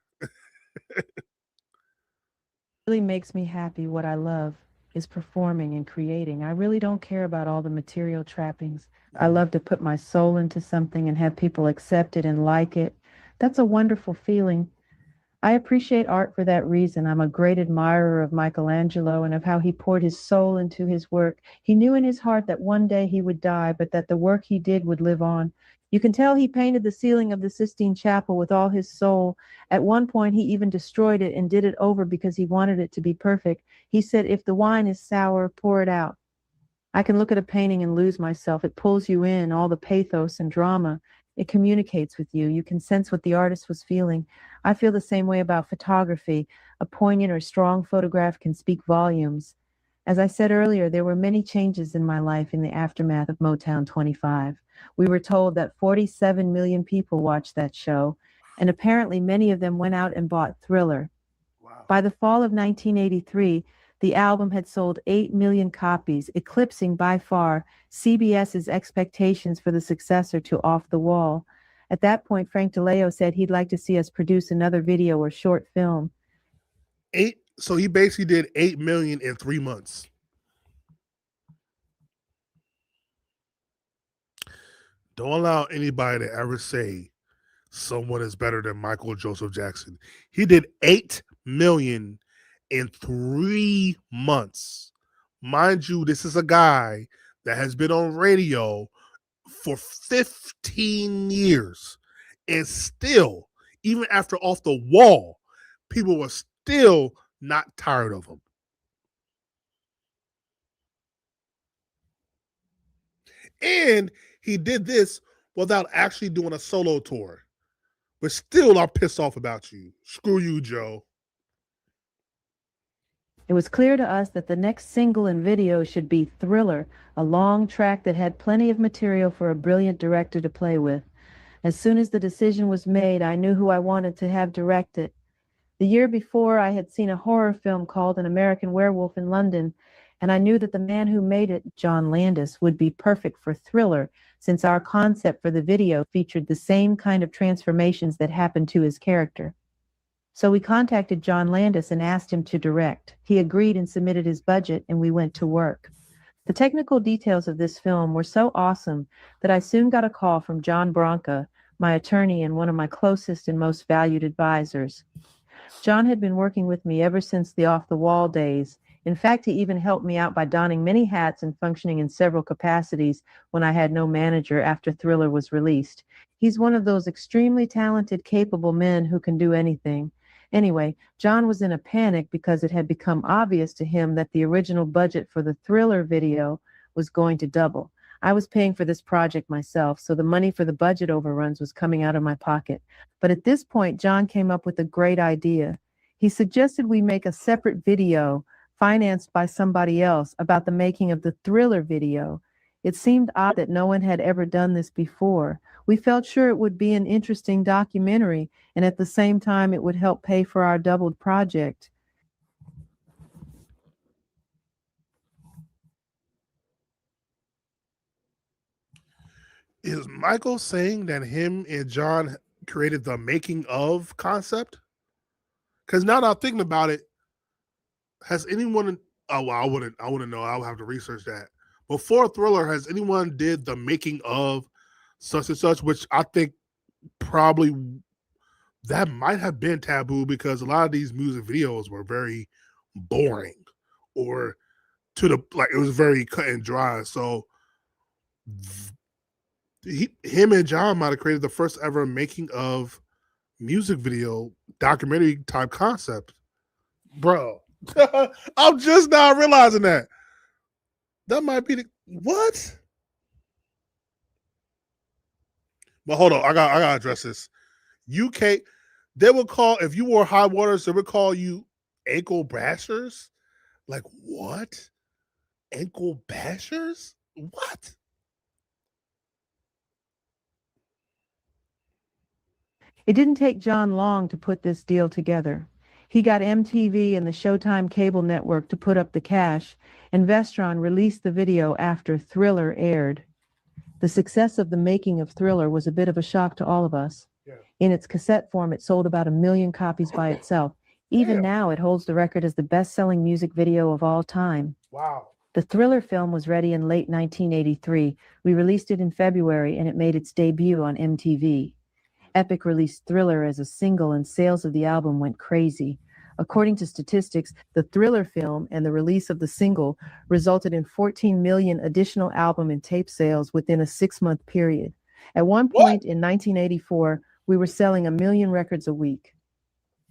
really makes me happy, what I love, is performing and creating. I really don't care about all the material trappings. I love to put my soul into something and have people accept it and like it. That's a wonderful feeling. I appreciate art for that reason. I'm a great admirer of Michelangelo and of how he poured his soul into his work. He knew in his heart that one day he would die, but that the work he did would live on. You can tell he painted the ceiling of the Sistine Chapel with all his soul. At one point, he even destroyed it and did it over because he wanted it to be perfect. He said, if the wine is sour, pour it out. I can look at a painting and lose myself. It pulls you in, all the pathos and drama. It communicates with you. You can sense what the artist was feeling. I feel the same way about photography. A poignant or strong photograph can speak volumes. As I said earlier, there were many changes in my life in the aftermath of Motown 25. We were told that 47 million people watched that show, and apparently many of them went out and bought Thriller. Wow. By the fall of 1983, The album had sold 8 million copies, eclipsing by far CBS's expectations for the successor to Off the Wall. At that point, Frank DeLeo said he'd like to see us produce another video or short film. So he basically did 8 million in 3 months. Don't allow anybody to ever say someone is better than Michael Joseph Jackson. He did 8 million in 3 months. Mind you, this is a guy that has been on radio for 15 years. And still, even after Off the Wall, people were still not tired of him. And he did this without actually doing a solo tour. But still, I'm pissed off about you. Screw you, Joe. It was clear to us that the next single and video should be Thriller, a long track that had plenty of material for a brilliant director to play with. As soon as the decision was made, I knew who I wanted to have direct it. The year before, I had seen a horror film called An American Werewolf in London, and I knew that the man who made it, John Landis, would be perfect for Thriller, since our concept for the video featured the same kind of transformations that happened to his character. So we contacted John Landis and asked him to direct. He agreed and submitted his budget, and we went to work. The technical details of this film were so awesome that I soon got a call from John Branca, my attorney and one of my closest and most valued advisors. John had been working with me ever since the Off the Wall days. In fact, he even helped me out by donning many hats and functioning in several capacities when I had no manager after Thriller was released. He's one of those extremely talented, capable men who can do anything. Anyway, John was in a panic because it had become obvious to him that the original budget for the Thriller video was going to double. I was paying for this project myself, so the money for the budget overruns was coming out of my pocket. But at this point, John came up with a great idea. He suggested we make a separate video financed by somebody else about the making of the Thriller video. It seemed odd that no one had ever done this before. We felt sure it would be an interesting documentary, and at the same time, it would help pay for our doubled project. Is Michael saying that him and John created the making of concept? Because now that I'm thinking about it, has anyone? Oh, well, I wouldn't know. I would have to research that. Before Thriller, has anyone did the making of such and such? Which I think probably that might have been taboo because a lot of these music videos were very boring, or to the like it was very cut and dry. So him and John might have created the first ever making of music video documentary type concept, bro. I'm just now realizing that might be the what. But hold on, I gotta address this. UK, they would call if you wore high waters, they would call you ankle bashers. Like what? Ankle bashers? What? It didn't take John long to put this deal together. He got MTV and the Showtime cable network to put up the cash, and Vestron released the video after Thriller aired. The success of the making of Thriller was a bit of a shock to all of us. Yeah. In its cassette form, it sold about 1 million copies by itself. Even now, it holds the record as the best-selling music video of all time. Wow. The Thriller film was ready in late 1983. We released it in February, and it made its debut on MTV. Epic released Thriller as a single, and sales of the album went crazy. According to statistics, the Thriller film and the release of the single resulted in 14 million additional album and tape sales within a 6-month period. At one point in 1984, we were selling 1 million records a week.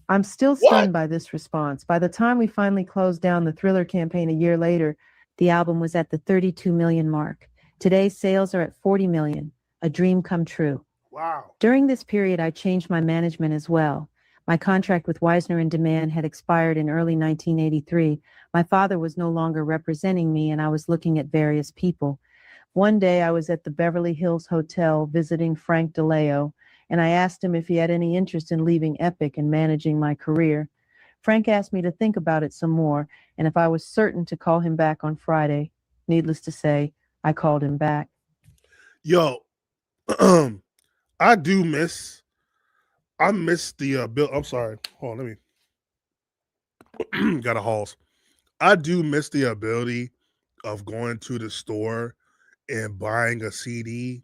I'm still stunned by this response. By the time we finally closed down the Thriller campaign a year later, the album was at the 32 million mark. Today, sales are at 40 million, a dream come true. Wow. During this period, I changed my management as well. My contract with Wisner and Demand had expired in early 1983. My father was no longer representing me, and I was looking at various people. One day, I was at the Beverly Hills Hotel visiting Frank DeLeo, and I asked him if he had any interest in leaving Epic and managing my career. Frank asked me to think about it some more, and if I was certain to call him back on Friday. Needless to say, I called him back. Yo, I do miss. I miss the bill. I'm sorry. Hold on, let me. Got a halls. I do miss the ability of going to the store and buying a CD,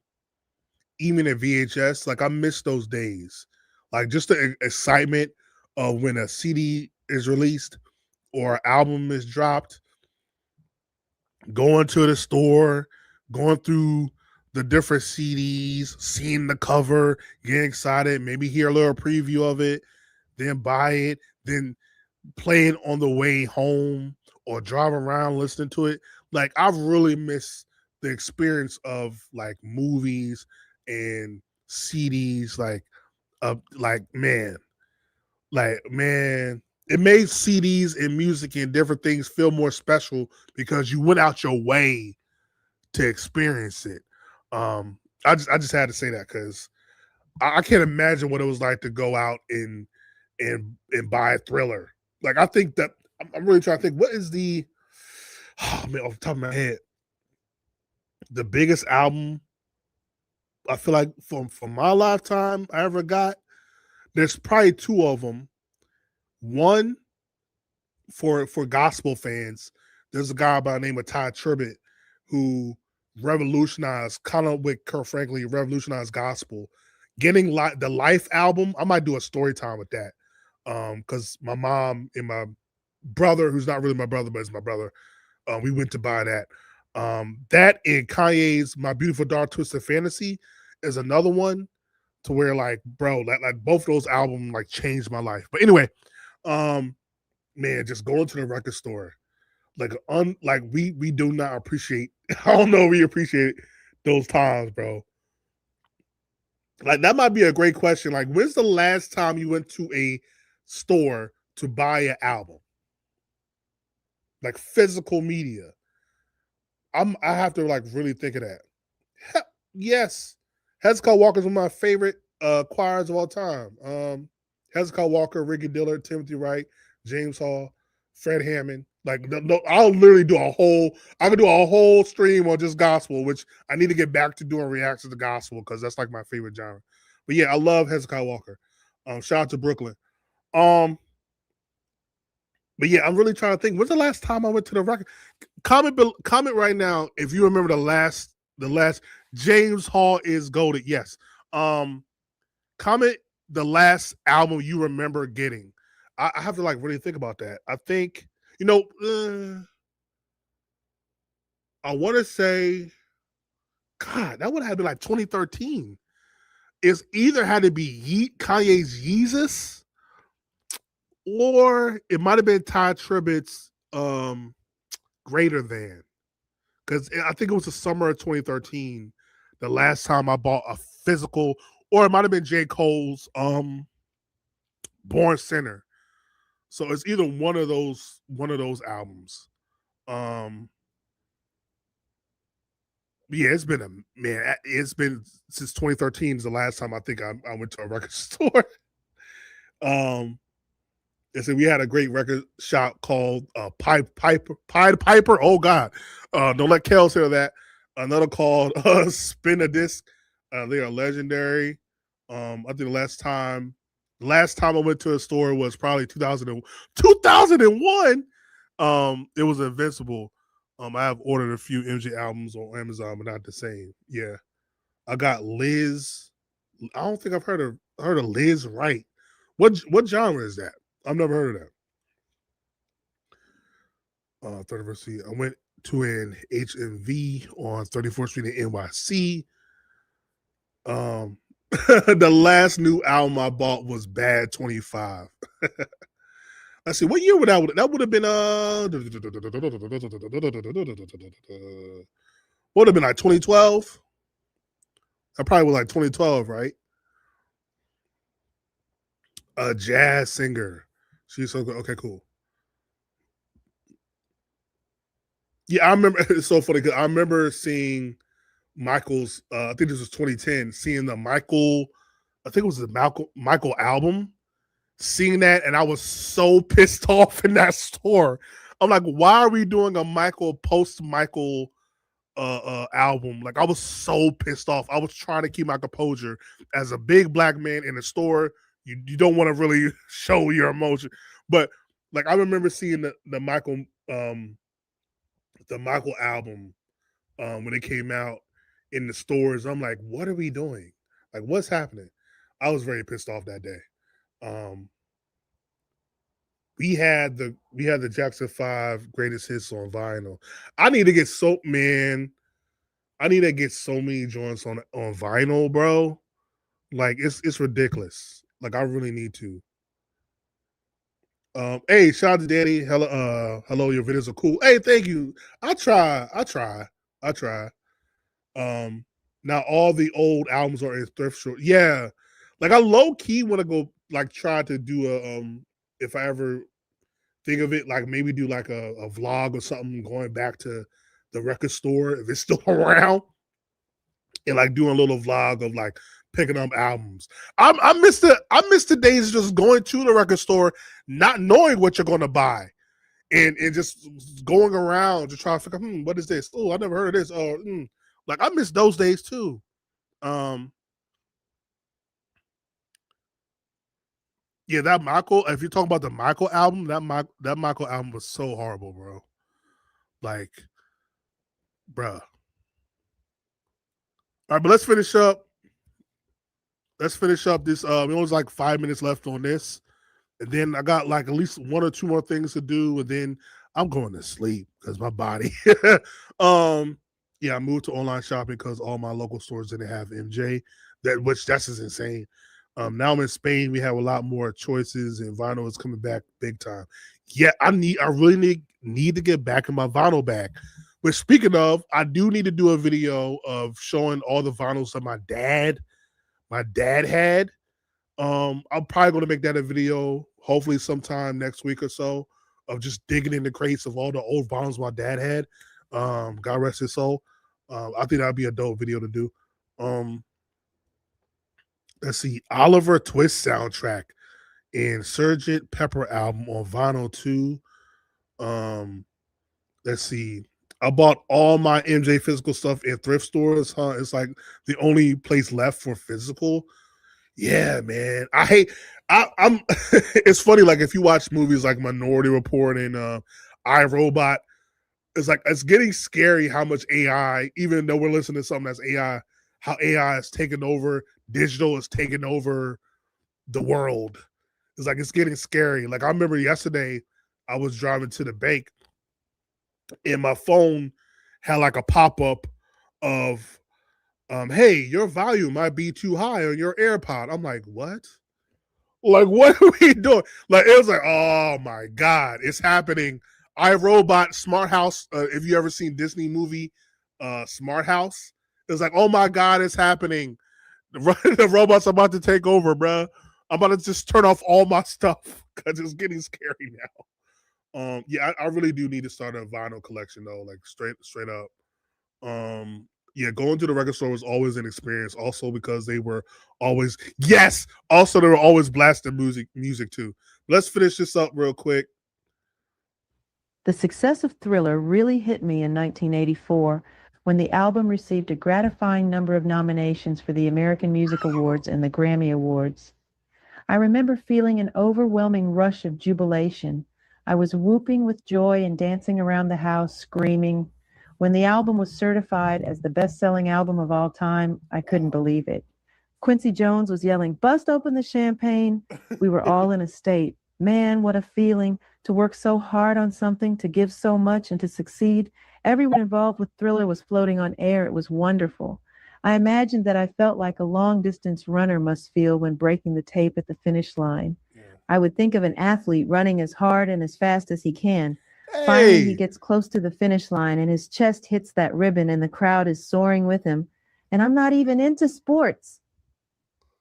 even a VHS. Like I miss those days. Like just the excitement of when a CD is released or an album is dropped, going to the store, going through the different CDs, seeing the cover, getting excited, maybe hear a little preview of it, then buy it, then play it on the way home or drive around listening to it. Like I've really missed the experience of like movies and CDs. Man, it made CDs and music and different things feel more special because you went out your way to experience it. I just had to say that because I can't imagine what it was like to go out and buy a Thriller. Like I think that I'm really trying to think what is the man off the top of my head the biggest album I feel like from my lifetime I ever got. There's probably two of them. One for gospel fans, there's a guy by the name of Ty Tribbett who revolutionized, kind of with Kurt Franklin, revolutionized gospel. Getting the Life album, I might do a story time with that. Because my mom and my brother, who's not really my brother, but is my brother, we went to buy that. That and Kanye's My Beautiful Dark Twisted Fantasy is another one to where like, bro, like both of those albums like changed my life. But anyway, man, just going to the record store, like we do not appreciate. I don't know, we appreciate those times, bro. Like that might be a great question. Like, when's the last time you went to a store to buy an album? Like physical media. I have to like really think of that. Yes. Hezekiah Walker's one of my favorite choirs of all time. Hezekiah Walker, Ricky Dillard, Timothy Wright, James Hall, Fred Hammond. Like I'll literally do I could do a whole stream on just gospel, which I need to get back to doing reactions to gospel because that's like my favorite genre. But yeah, I love Hezekiah Walker. Shout out to Brooklyn. But yeah, I'm really trying to think. When's the last time I went to the record? Comment right now if you remember the last James Hall is goated. Yes. Comment the last album you remember getting. I have to like really think about that. I think I want to say, God, that would have been like 2013. It's either had to be Kanye's Yeezus, or it might have been Ty Tribbett's Greater Than. Because I think it was the summer of 2013, the last time I bought a physical, or it might have been J. Cole's Born Sinner. So it's either one of those albums. Yeah, it's been since 2013 is the last time I think I went to a record store. And so we had a great record shop called Piper. Oh God, don't let Kels hear that. Another called Spin a Disc. They are legendary. I think the last time I went to a store was probably 2001. It was Invincible. I have ordered a few MJ albums on Amazon, but not the same. Yeah, I got Liz. I don't think I've heard of Liz Wright. What genre is that? I've never heard of that. 31st Street. I went to an HMV on 34th Street in NYC. The last new album I bought was Bad 25. Let's see, what year would that would have been would have been like 2012? That probably was like 2012, right? A jazz singer. She's so good. Okay, cool. Yeah, I remember. It's so funny because I remember seeing Michael's. I think this was 2010. Seeing the Michael. I think it was the Michael album. seeing that, and I was so pissed off in that store. I'm like, why are we doing a Michael post Michael album? Like, I was so pissed off. I was trying to keep my composure. As a big black man in a store, you don't want to really show your emotion. But like, I remember seeing the Michael album when it came out in the stores. I'm like, what are we doing? Like, what's happening? I was very pissed off that day. Um, we had the Jackson 5 greatest hits on vinyl. I need to get so man. I need to get so many joints on vinyl, bro. Like it's ridiculous. Like I really need to. Hey, shout out to Danny. Hello, your videos are cool. Hey, thank you. I try. Um, Now all the old albums are in thrift store. Yeah, like I low key want to go like try to do if I ever think of it, like maybe do like a vlog or something going back to the record store if it's still around, and like doing a little vlog of like picking up albums. I miss the days of just going to the record store, not knowing what you're going to buy, and just going around to try to figure, what is this? Oh, I never heard of this. Oh, like I miss those days too. Um, yeah, that Michael. If you're talking about the Michael album, that Michael album was so horrible, bro. Like, bruh. All right, but let's finish up. Let's finish up this. It was like 5 minutes left on this, and then I got like at least one or two more things to do, and then I'm going to sleep because my body. um, yeah, I moved to online shopping because all my local stores didn't have MJ. That's just insane. Now I'm in Spain. We have a lot more choices, and vinyl is coming back big time. Yeah, I really need to get back in my vinyl bag. But speaking of, I do need to do a video of showing all the vinyls that my dad had. I'm probably going to make that a video, hopefully sometime next week or so, of just digging in the crates of all the old vinyls my dad had. God rest his soul. I think that'd be a dope video to do. Um, let's see, Oliver Twist soundtrack and Sgt. Pepper album on vinyl too. Um, let's see. I bought all my MJ physical stuff in thrift stores. Huh? It's like the only place left for physical. Yeah, man. I hate. I'm. It's funny. Like if you watch movies like Minority Report and iRobot, it's like it's getting scary how much AI. Even though we're listening to something that's AI, how AI is taking over. Digital is taking over the world. It's like it's getting scary. Like I remember yesterday, I was driving to the bank, and my phone had like a pop up of hey, your volume might be too high on your AirPod. I'm like, what? Like, what are we doing? Like, it was like, oh my God, it's happening. iRobot, Smart House. If you ever seen Disney movie, Smart House, it was like, oh my God, it's happening. The robot's about to take over, bro. I'm about to just turn off all my stuff because it's getting scary now. Yeah, I really do need to start a vinyl collection though, like straight up. Yeah, going to the record store was always an experience. Also because they were always yes. Also, they were always blasting music too. Let's finish this up real quick. The success of Thriller really hit me in 1984 when the album received a gratifying number of nominations for the American Music Awards and the Grammy Awards. I remember feeling an overwhelming rush of jubilation. I was whooping with joy and dancing around the house, screaming. When the album was certified as the best-selling album of all time, I couldn't believe it. Quincy Jones was yelling, "Bust open the champagne." We were all in a state. Man, what a feeling to work so hard on something, to give so much, and to succeed. Everyone involved with Thriller was floating on air. It was wonderful. I imagined that I felt like a long-distance runner must feel when breaking the tape at the finish line. Yeah. I would think of an athlete running as hard and as fast as he can. Finally, he Hey, gets close to the finish line and his chest hits that ribbon and the crowd is soaring with him. And I'm not even into sports.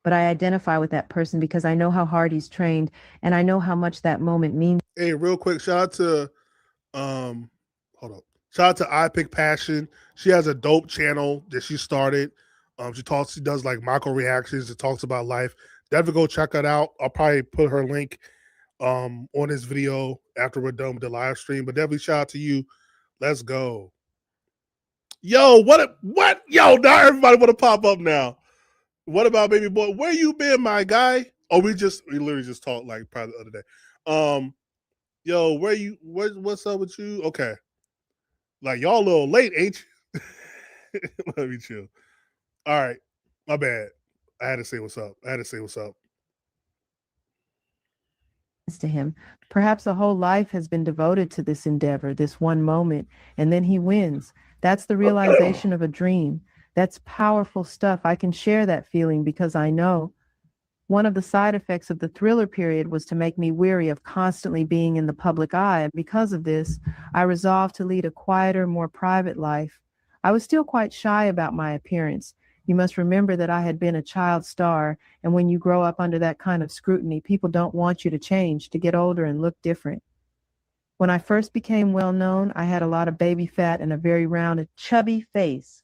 But I identify with that person because I know how hard he's trained and I know how much that moment means. hey, real quick, shout out to hold up. Shout out to I Pick Passion. She has a dope channel that she started. She does like micro reactions. It talks about life. Definitely go check that out. I'll probably put her link on this video after we're done with the live stream. But definitely shout out to you. Let's go. Yo, what? Yo, now everybody want to pop up now. What about baby boy? Where you been, my guy? Oh, we literally just talked like probably the other day. Yo, what's up with you? Okay. Like y'all a little late, ain't you? Let me chill. All right. My bad. I had to say what's up. To him. Perhaps a whole life has been devoted to this endeavor, this one moment, and then he wins. That's the realization of a dream. That's powerful stuff. I can share that feeling because I know one of the side effects of the thriller period was to make me weary of constantly being in the public eye. And because of this, I resolved to lead a quieter, more private life. I was still quite shy about my appearance. You must remember that I had been a child star, and when you grow up under that kind of scrutiny, people don't want you to change, to get older and look different. When I first became well known, I had a lot of baby fat and a very rounded, chubby face.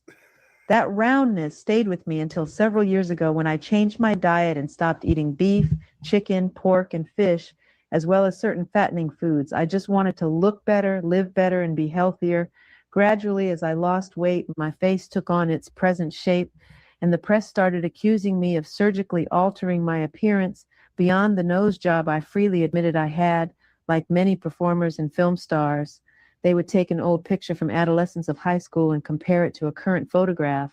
That roundness stayed with me until several years ago when I changed my diet and stopped eating beef, chicken, pork, and fish, as well as certain fattening foods. I just wanted to look better, live better, and be healthier. Gradually, as I lost weight, my face took on its present shape, and the press started accusing me of surgically altering my appearance beyond the nose job I freely admitted I had, like many performers and film stars. They would take an old picture from adolescence of high school and compare it to a current photograph.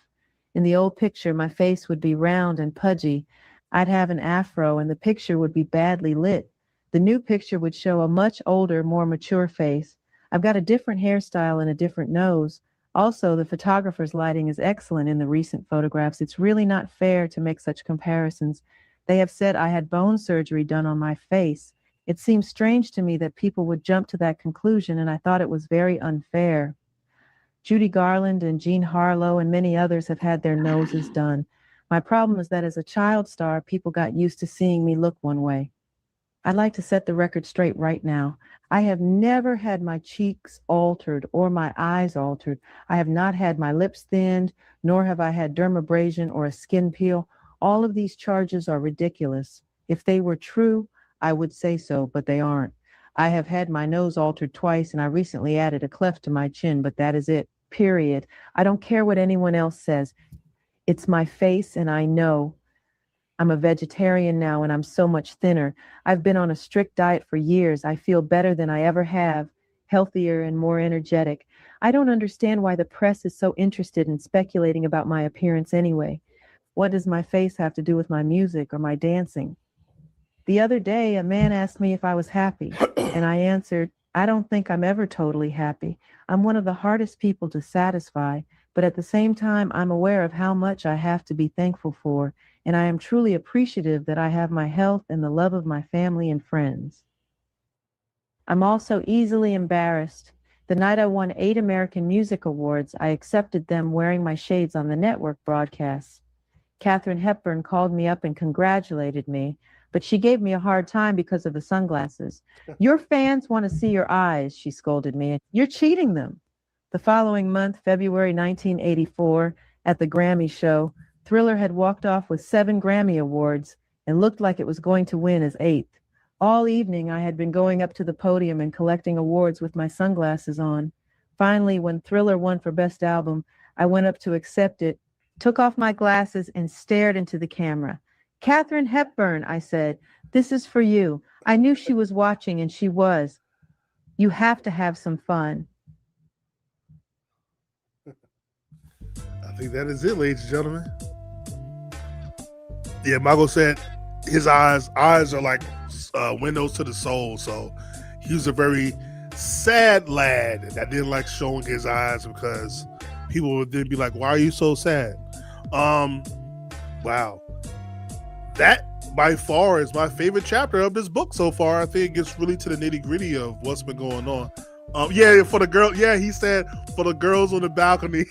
In the old picture, my face would be round and pudgy. I'd have an afro, and the picture would be badly lit. The new picture would show a much older, more mature face. I've got a different hairstyle and a different nose. Also, the photographer's lighting is excellent in the recent photographs. It's really not fair to make such comparisons. They have said I had bone surgery done on my face. It seems strange to me that people would jump to that conclusion, and I thought it was very unfair. Judy Garland and Jean Harlow and many others have had their noses done. My problem is that as a child star, people got used to seeing me look one way. I'd like to set the record straight right now. I have never had my cheeks altered or my eyes altered. I have not had my lips thinned, nor have I had dermabrasion or a skin peel. All of these charges are ridiculous. If they were true, I would say so, but they aren't. I have had my nose altered twice, and I recently added a cleft to my chin, but that is it, period. I don't care what anyone else says. It's my face, and I know. I'm a vegetarian now, and I'm so much thinner. I've been on a strict diet for years. I feel better than I ever have, healthier and more energetic. I don't understand why the press is so interested in speculating about my appearance anyway. What does my face have to do with my music or my dancing? The other day, a man asked me if I was happy, and I answered, I don't think I'm ever totally happy. I'm one of the hardest people to satisfy, but at the same time, I'm aware of how much I have to be thankful for, and I am truly appreciative that I have my health and the love of my family and friends. I'm also easily embarrassed. The night I won 8 American Music Awards, I accepted them wearing my shades on the network broadcasts. Katharine Hepburn called me up and congratulated me, but she gave me a hard time because of the sunglasses. Your fans want to see your eyes, she scolded me. You're cheating them. The following month, February 1984, at the Grammy show, Thriller had walked off with 7 Grammy Awards and looked like it was going to win his 8th. All evening, I had been going up to the podium and collecting awards with my sunglasses on. Finally, when Thriller won for Best Album, I went up to accept it, took off my glasses, and stared into the camera. Katharine Hepburn, I said, this is for you. I knew she was watching, and she was. You have to have some fun. I think that is it, ladies and gentlemen. Yeah, Michael said his eyes are like windows to the soul. So he was a very sad lad that didn't like showing his eyes because people would then be like, why are you so sad? Wow. That by far is my favorite chapter of this book so far. I think it gets really to the nitty gritty of what's been going on. Yeah, for the girl. Yeah, he said for the girls on the balcony.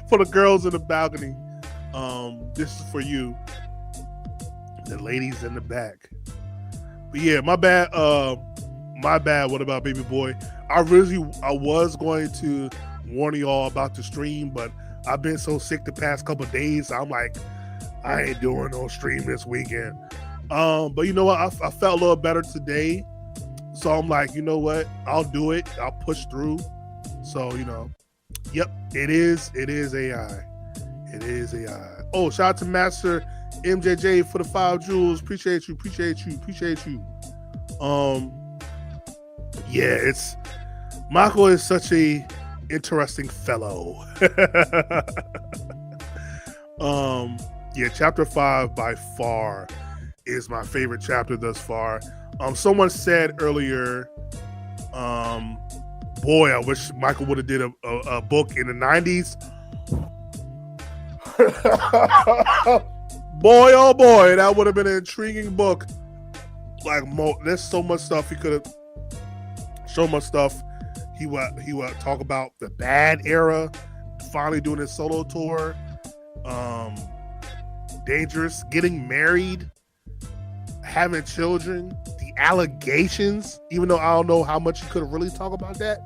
For the girls in the balcony. This is for you. The ladies in the back. But yeah, my bad. What about baby boy? I was going to warn y'all about the stream, but I've been so sick the past couple of days. I'm like, I ain't doing no stream this weekend. But you know what? I felt a little better today. So I'm like, you know what? I'll do it. I'll push through. So, yep, it is AI. It is AI. Oh, shout out to Master MJJ for the 5 jewels. Appreciate you. Yeah, it's Michael is such a interesting fellow. Yeah, chapter 5 by far is my favorite chapter thus far. Someone said earlier, boy, I wish Michael would have did a book in the 90s. Boy, oh boy, that would have been an intriguing book. Like, there's so much stuff he could have. So much stuff he would talk about the bad era, finally doing his solo tour, Dangerous, getting married, having children, the allegations. Even though I don't know how much you could really talk about that.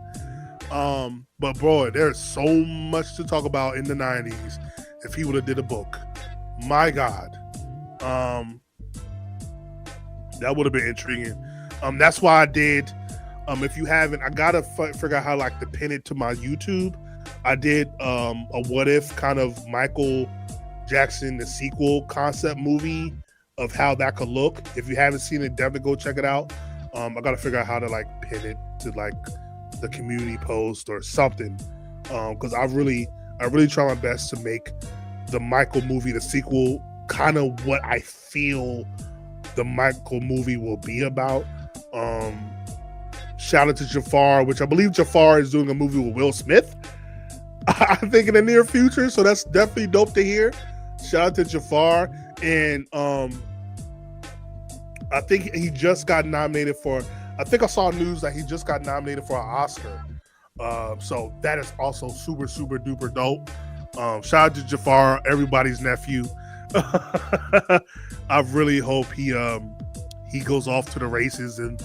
But bro, there's so much to talk about in the 90s if he would have did a book. My God. That would have been intriguing. That's why I did. If you haven't, I gotta figure out how to pin it to my YouTube. I did a what if kind of Michael Jackson, the sequel concept movie of how that could look. If you haven't seen it, definitely go check it out. I gotta figure out how to pin it to the community post or something. Because I really try my best to make the Michael movie, the sequel, kind of what I feel the Michael movie will be about. Shout out to Jafar, which I believe Jafar is doing a movie with Will Smith, I think, in the near future. So that's definitely dope to hear. Shout out to Jafar. And I think he just got nominated for, I think I saw news that he just got nominated for an Oscar. So that is also super, super duper dope. Shout out to Jafar, everybody's nephew. I really hope he goes off to the races and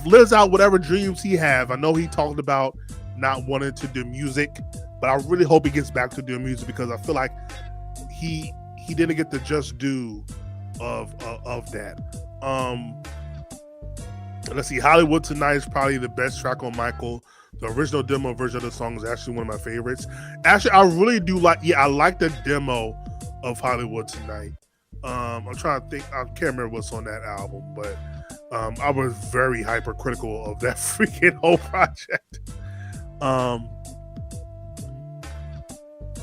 lives out whatever dreams he have. I know he talked about not wanting to do music, but I really hope he gets back to doing music because I feel like he didn't get the just due of that. Let's see, Hollywood Tonight is probably the best track on Michael. The original demo version of the song is actually one of my favorites. Actually, I really do I like the demo of Hollywood Tonight. I'm trying to think, I can't remember what's on that album, but I was very hypercritical of that freaking whole project.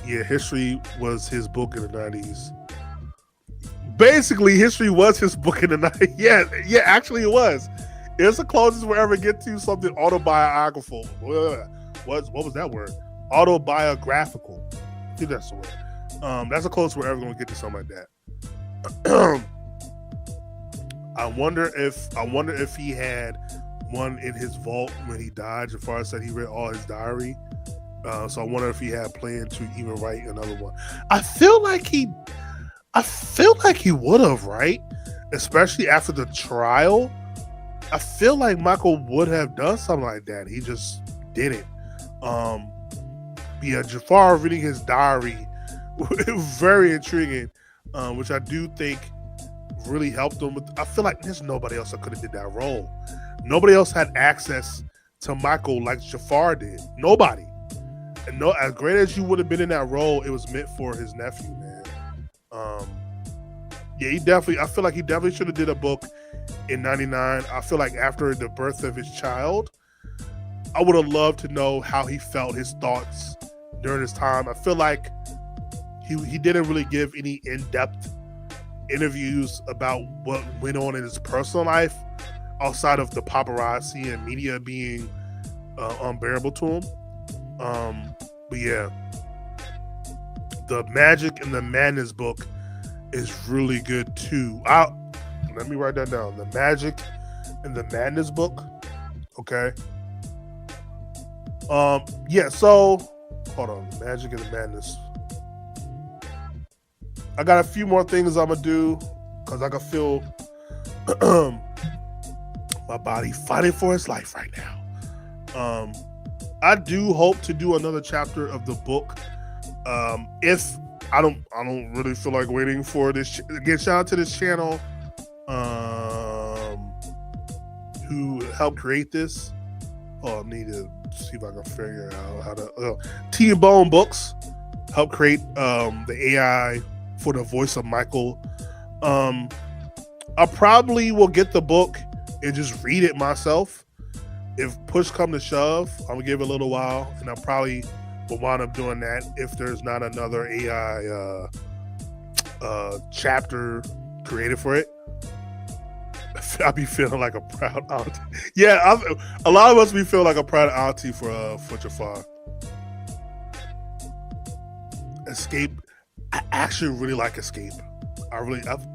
Yeah, History was his book in the 90s. Basically, History was his book in the 90s. Yeah, actually it was. It's the closest we'll ever get to something autobiographical. What was that word? Autobiographical. I think that's the word. That's the closest we're ever going to get to something like that. I wonder if he had one in his vault when he died. Jafar said he read all his diary. So I wonder if he had planned to even write another one. I feel like he would have, right? Especially after the trial. I feel like Michael would have done something like that. He just didn't. Yeah, Jafar reading his diary, very intriguing, which I do think really helped him with. I feel like there's nobody else that could have did that role. Nobody else had access to Michael like Jafar did. Nobody. And no, as great as you would have been in that role, it was meant for his nephew, man. Yeah, I feel like he definitely should have did a book in 99. I feel like after the birth of his child, I would have loved to know how he felt, his thoughts during his time. I feel like he didn't really give any in-depth interviews about what went on in his personal life outside of the paparazzi and media being unbearable to him. But yeah, the Magic and the Madness book is really good too. Let me write that down. The Magic and the Madness book. Okay. Yeah, so hold on. The Magic and the Madness. I got a few more things I'm gonna do because I can feel my body fighting for its life right now. I do hope to do another chapter of the book. If I don't really feel like waiting for this. Again, shout out to this channel who helped create this. Oh, I need to see if I can figure out how to. T-Bone Books helped create the AI for the voice of Michael. I probably will get the book and just read it myself. If push come to shove, I'm gonna give it a little while, and I probably will wind up doing that if there's not another AI chapter created for it. I'll be feeling like a proud auntie. Yeah, a lot of us be feeling like a proud auntie for Jafar. Escape. I actually really like Escape.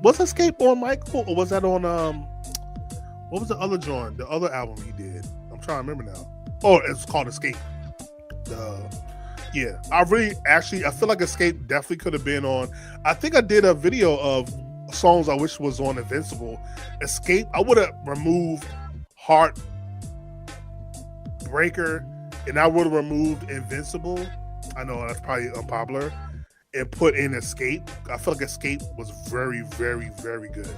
Was Escape on Michael, or was that on what was the other joint? The other album he did. I'm trying to remember now. Oh, it's called Escape. Yeah, I feel like Escape definitely could have been on. I think I did a video of songs I wish was on Invincible. Escape, I would have removed Heartbreaker, and I would have removed Invincible. I know that's probably unpopular, and put in Escape. I feel like Escape was very, very, very good.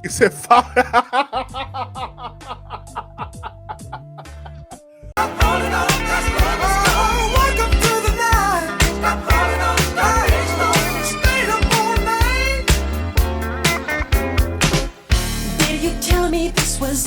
It said Did you tell me this was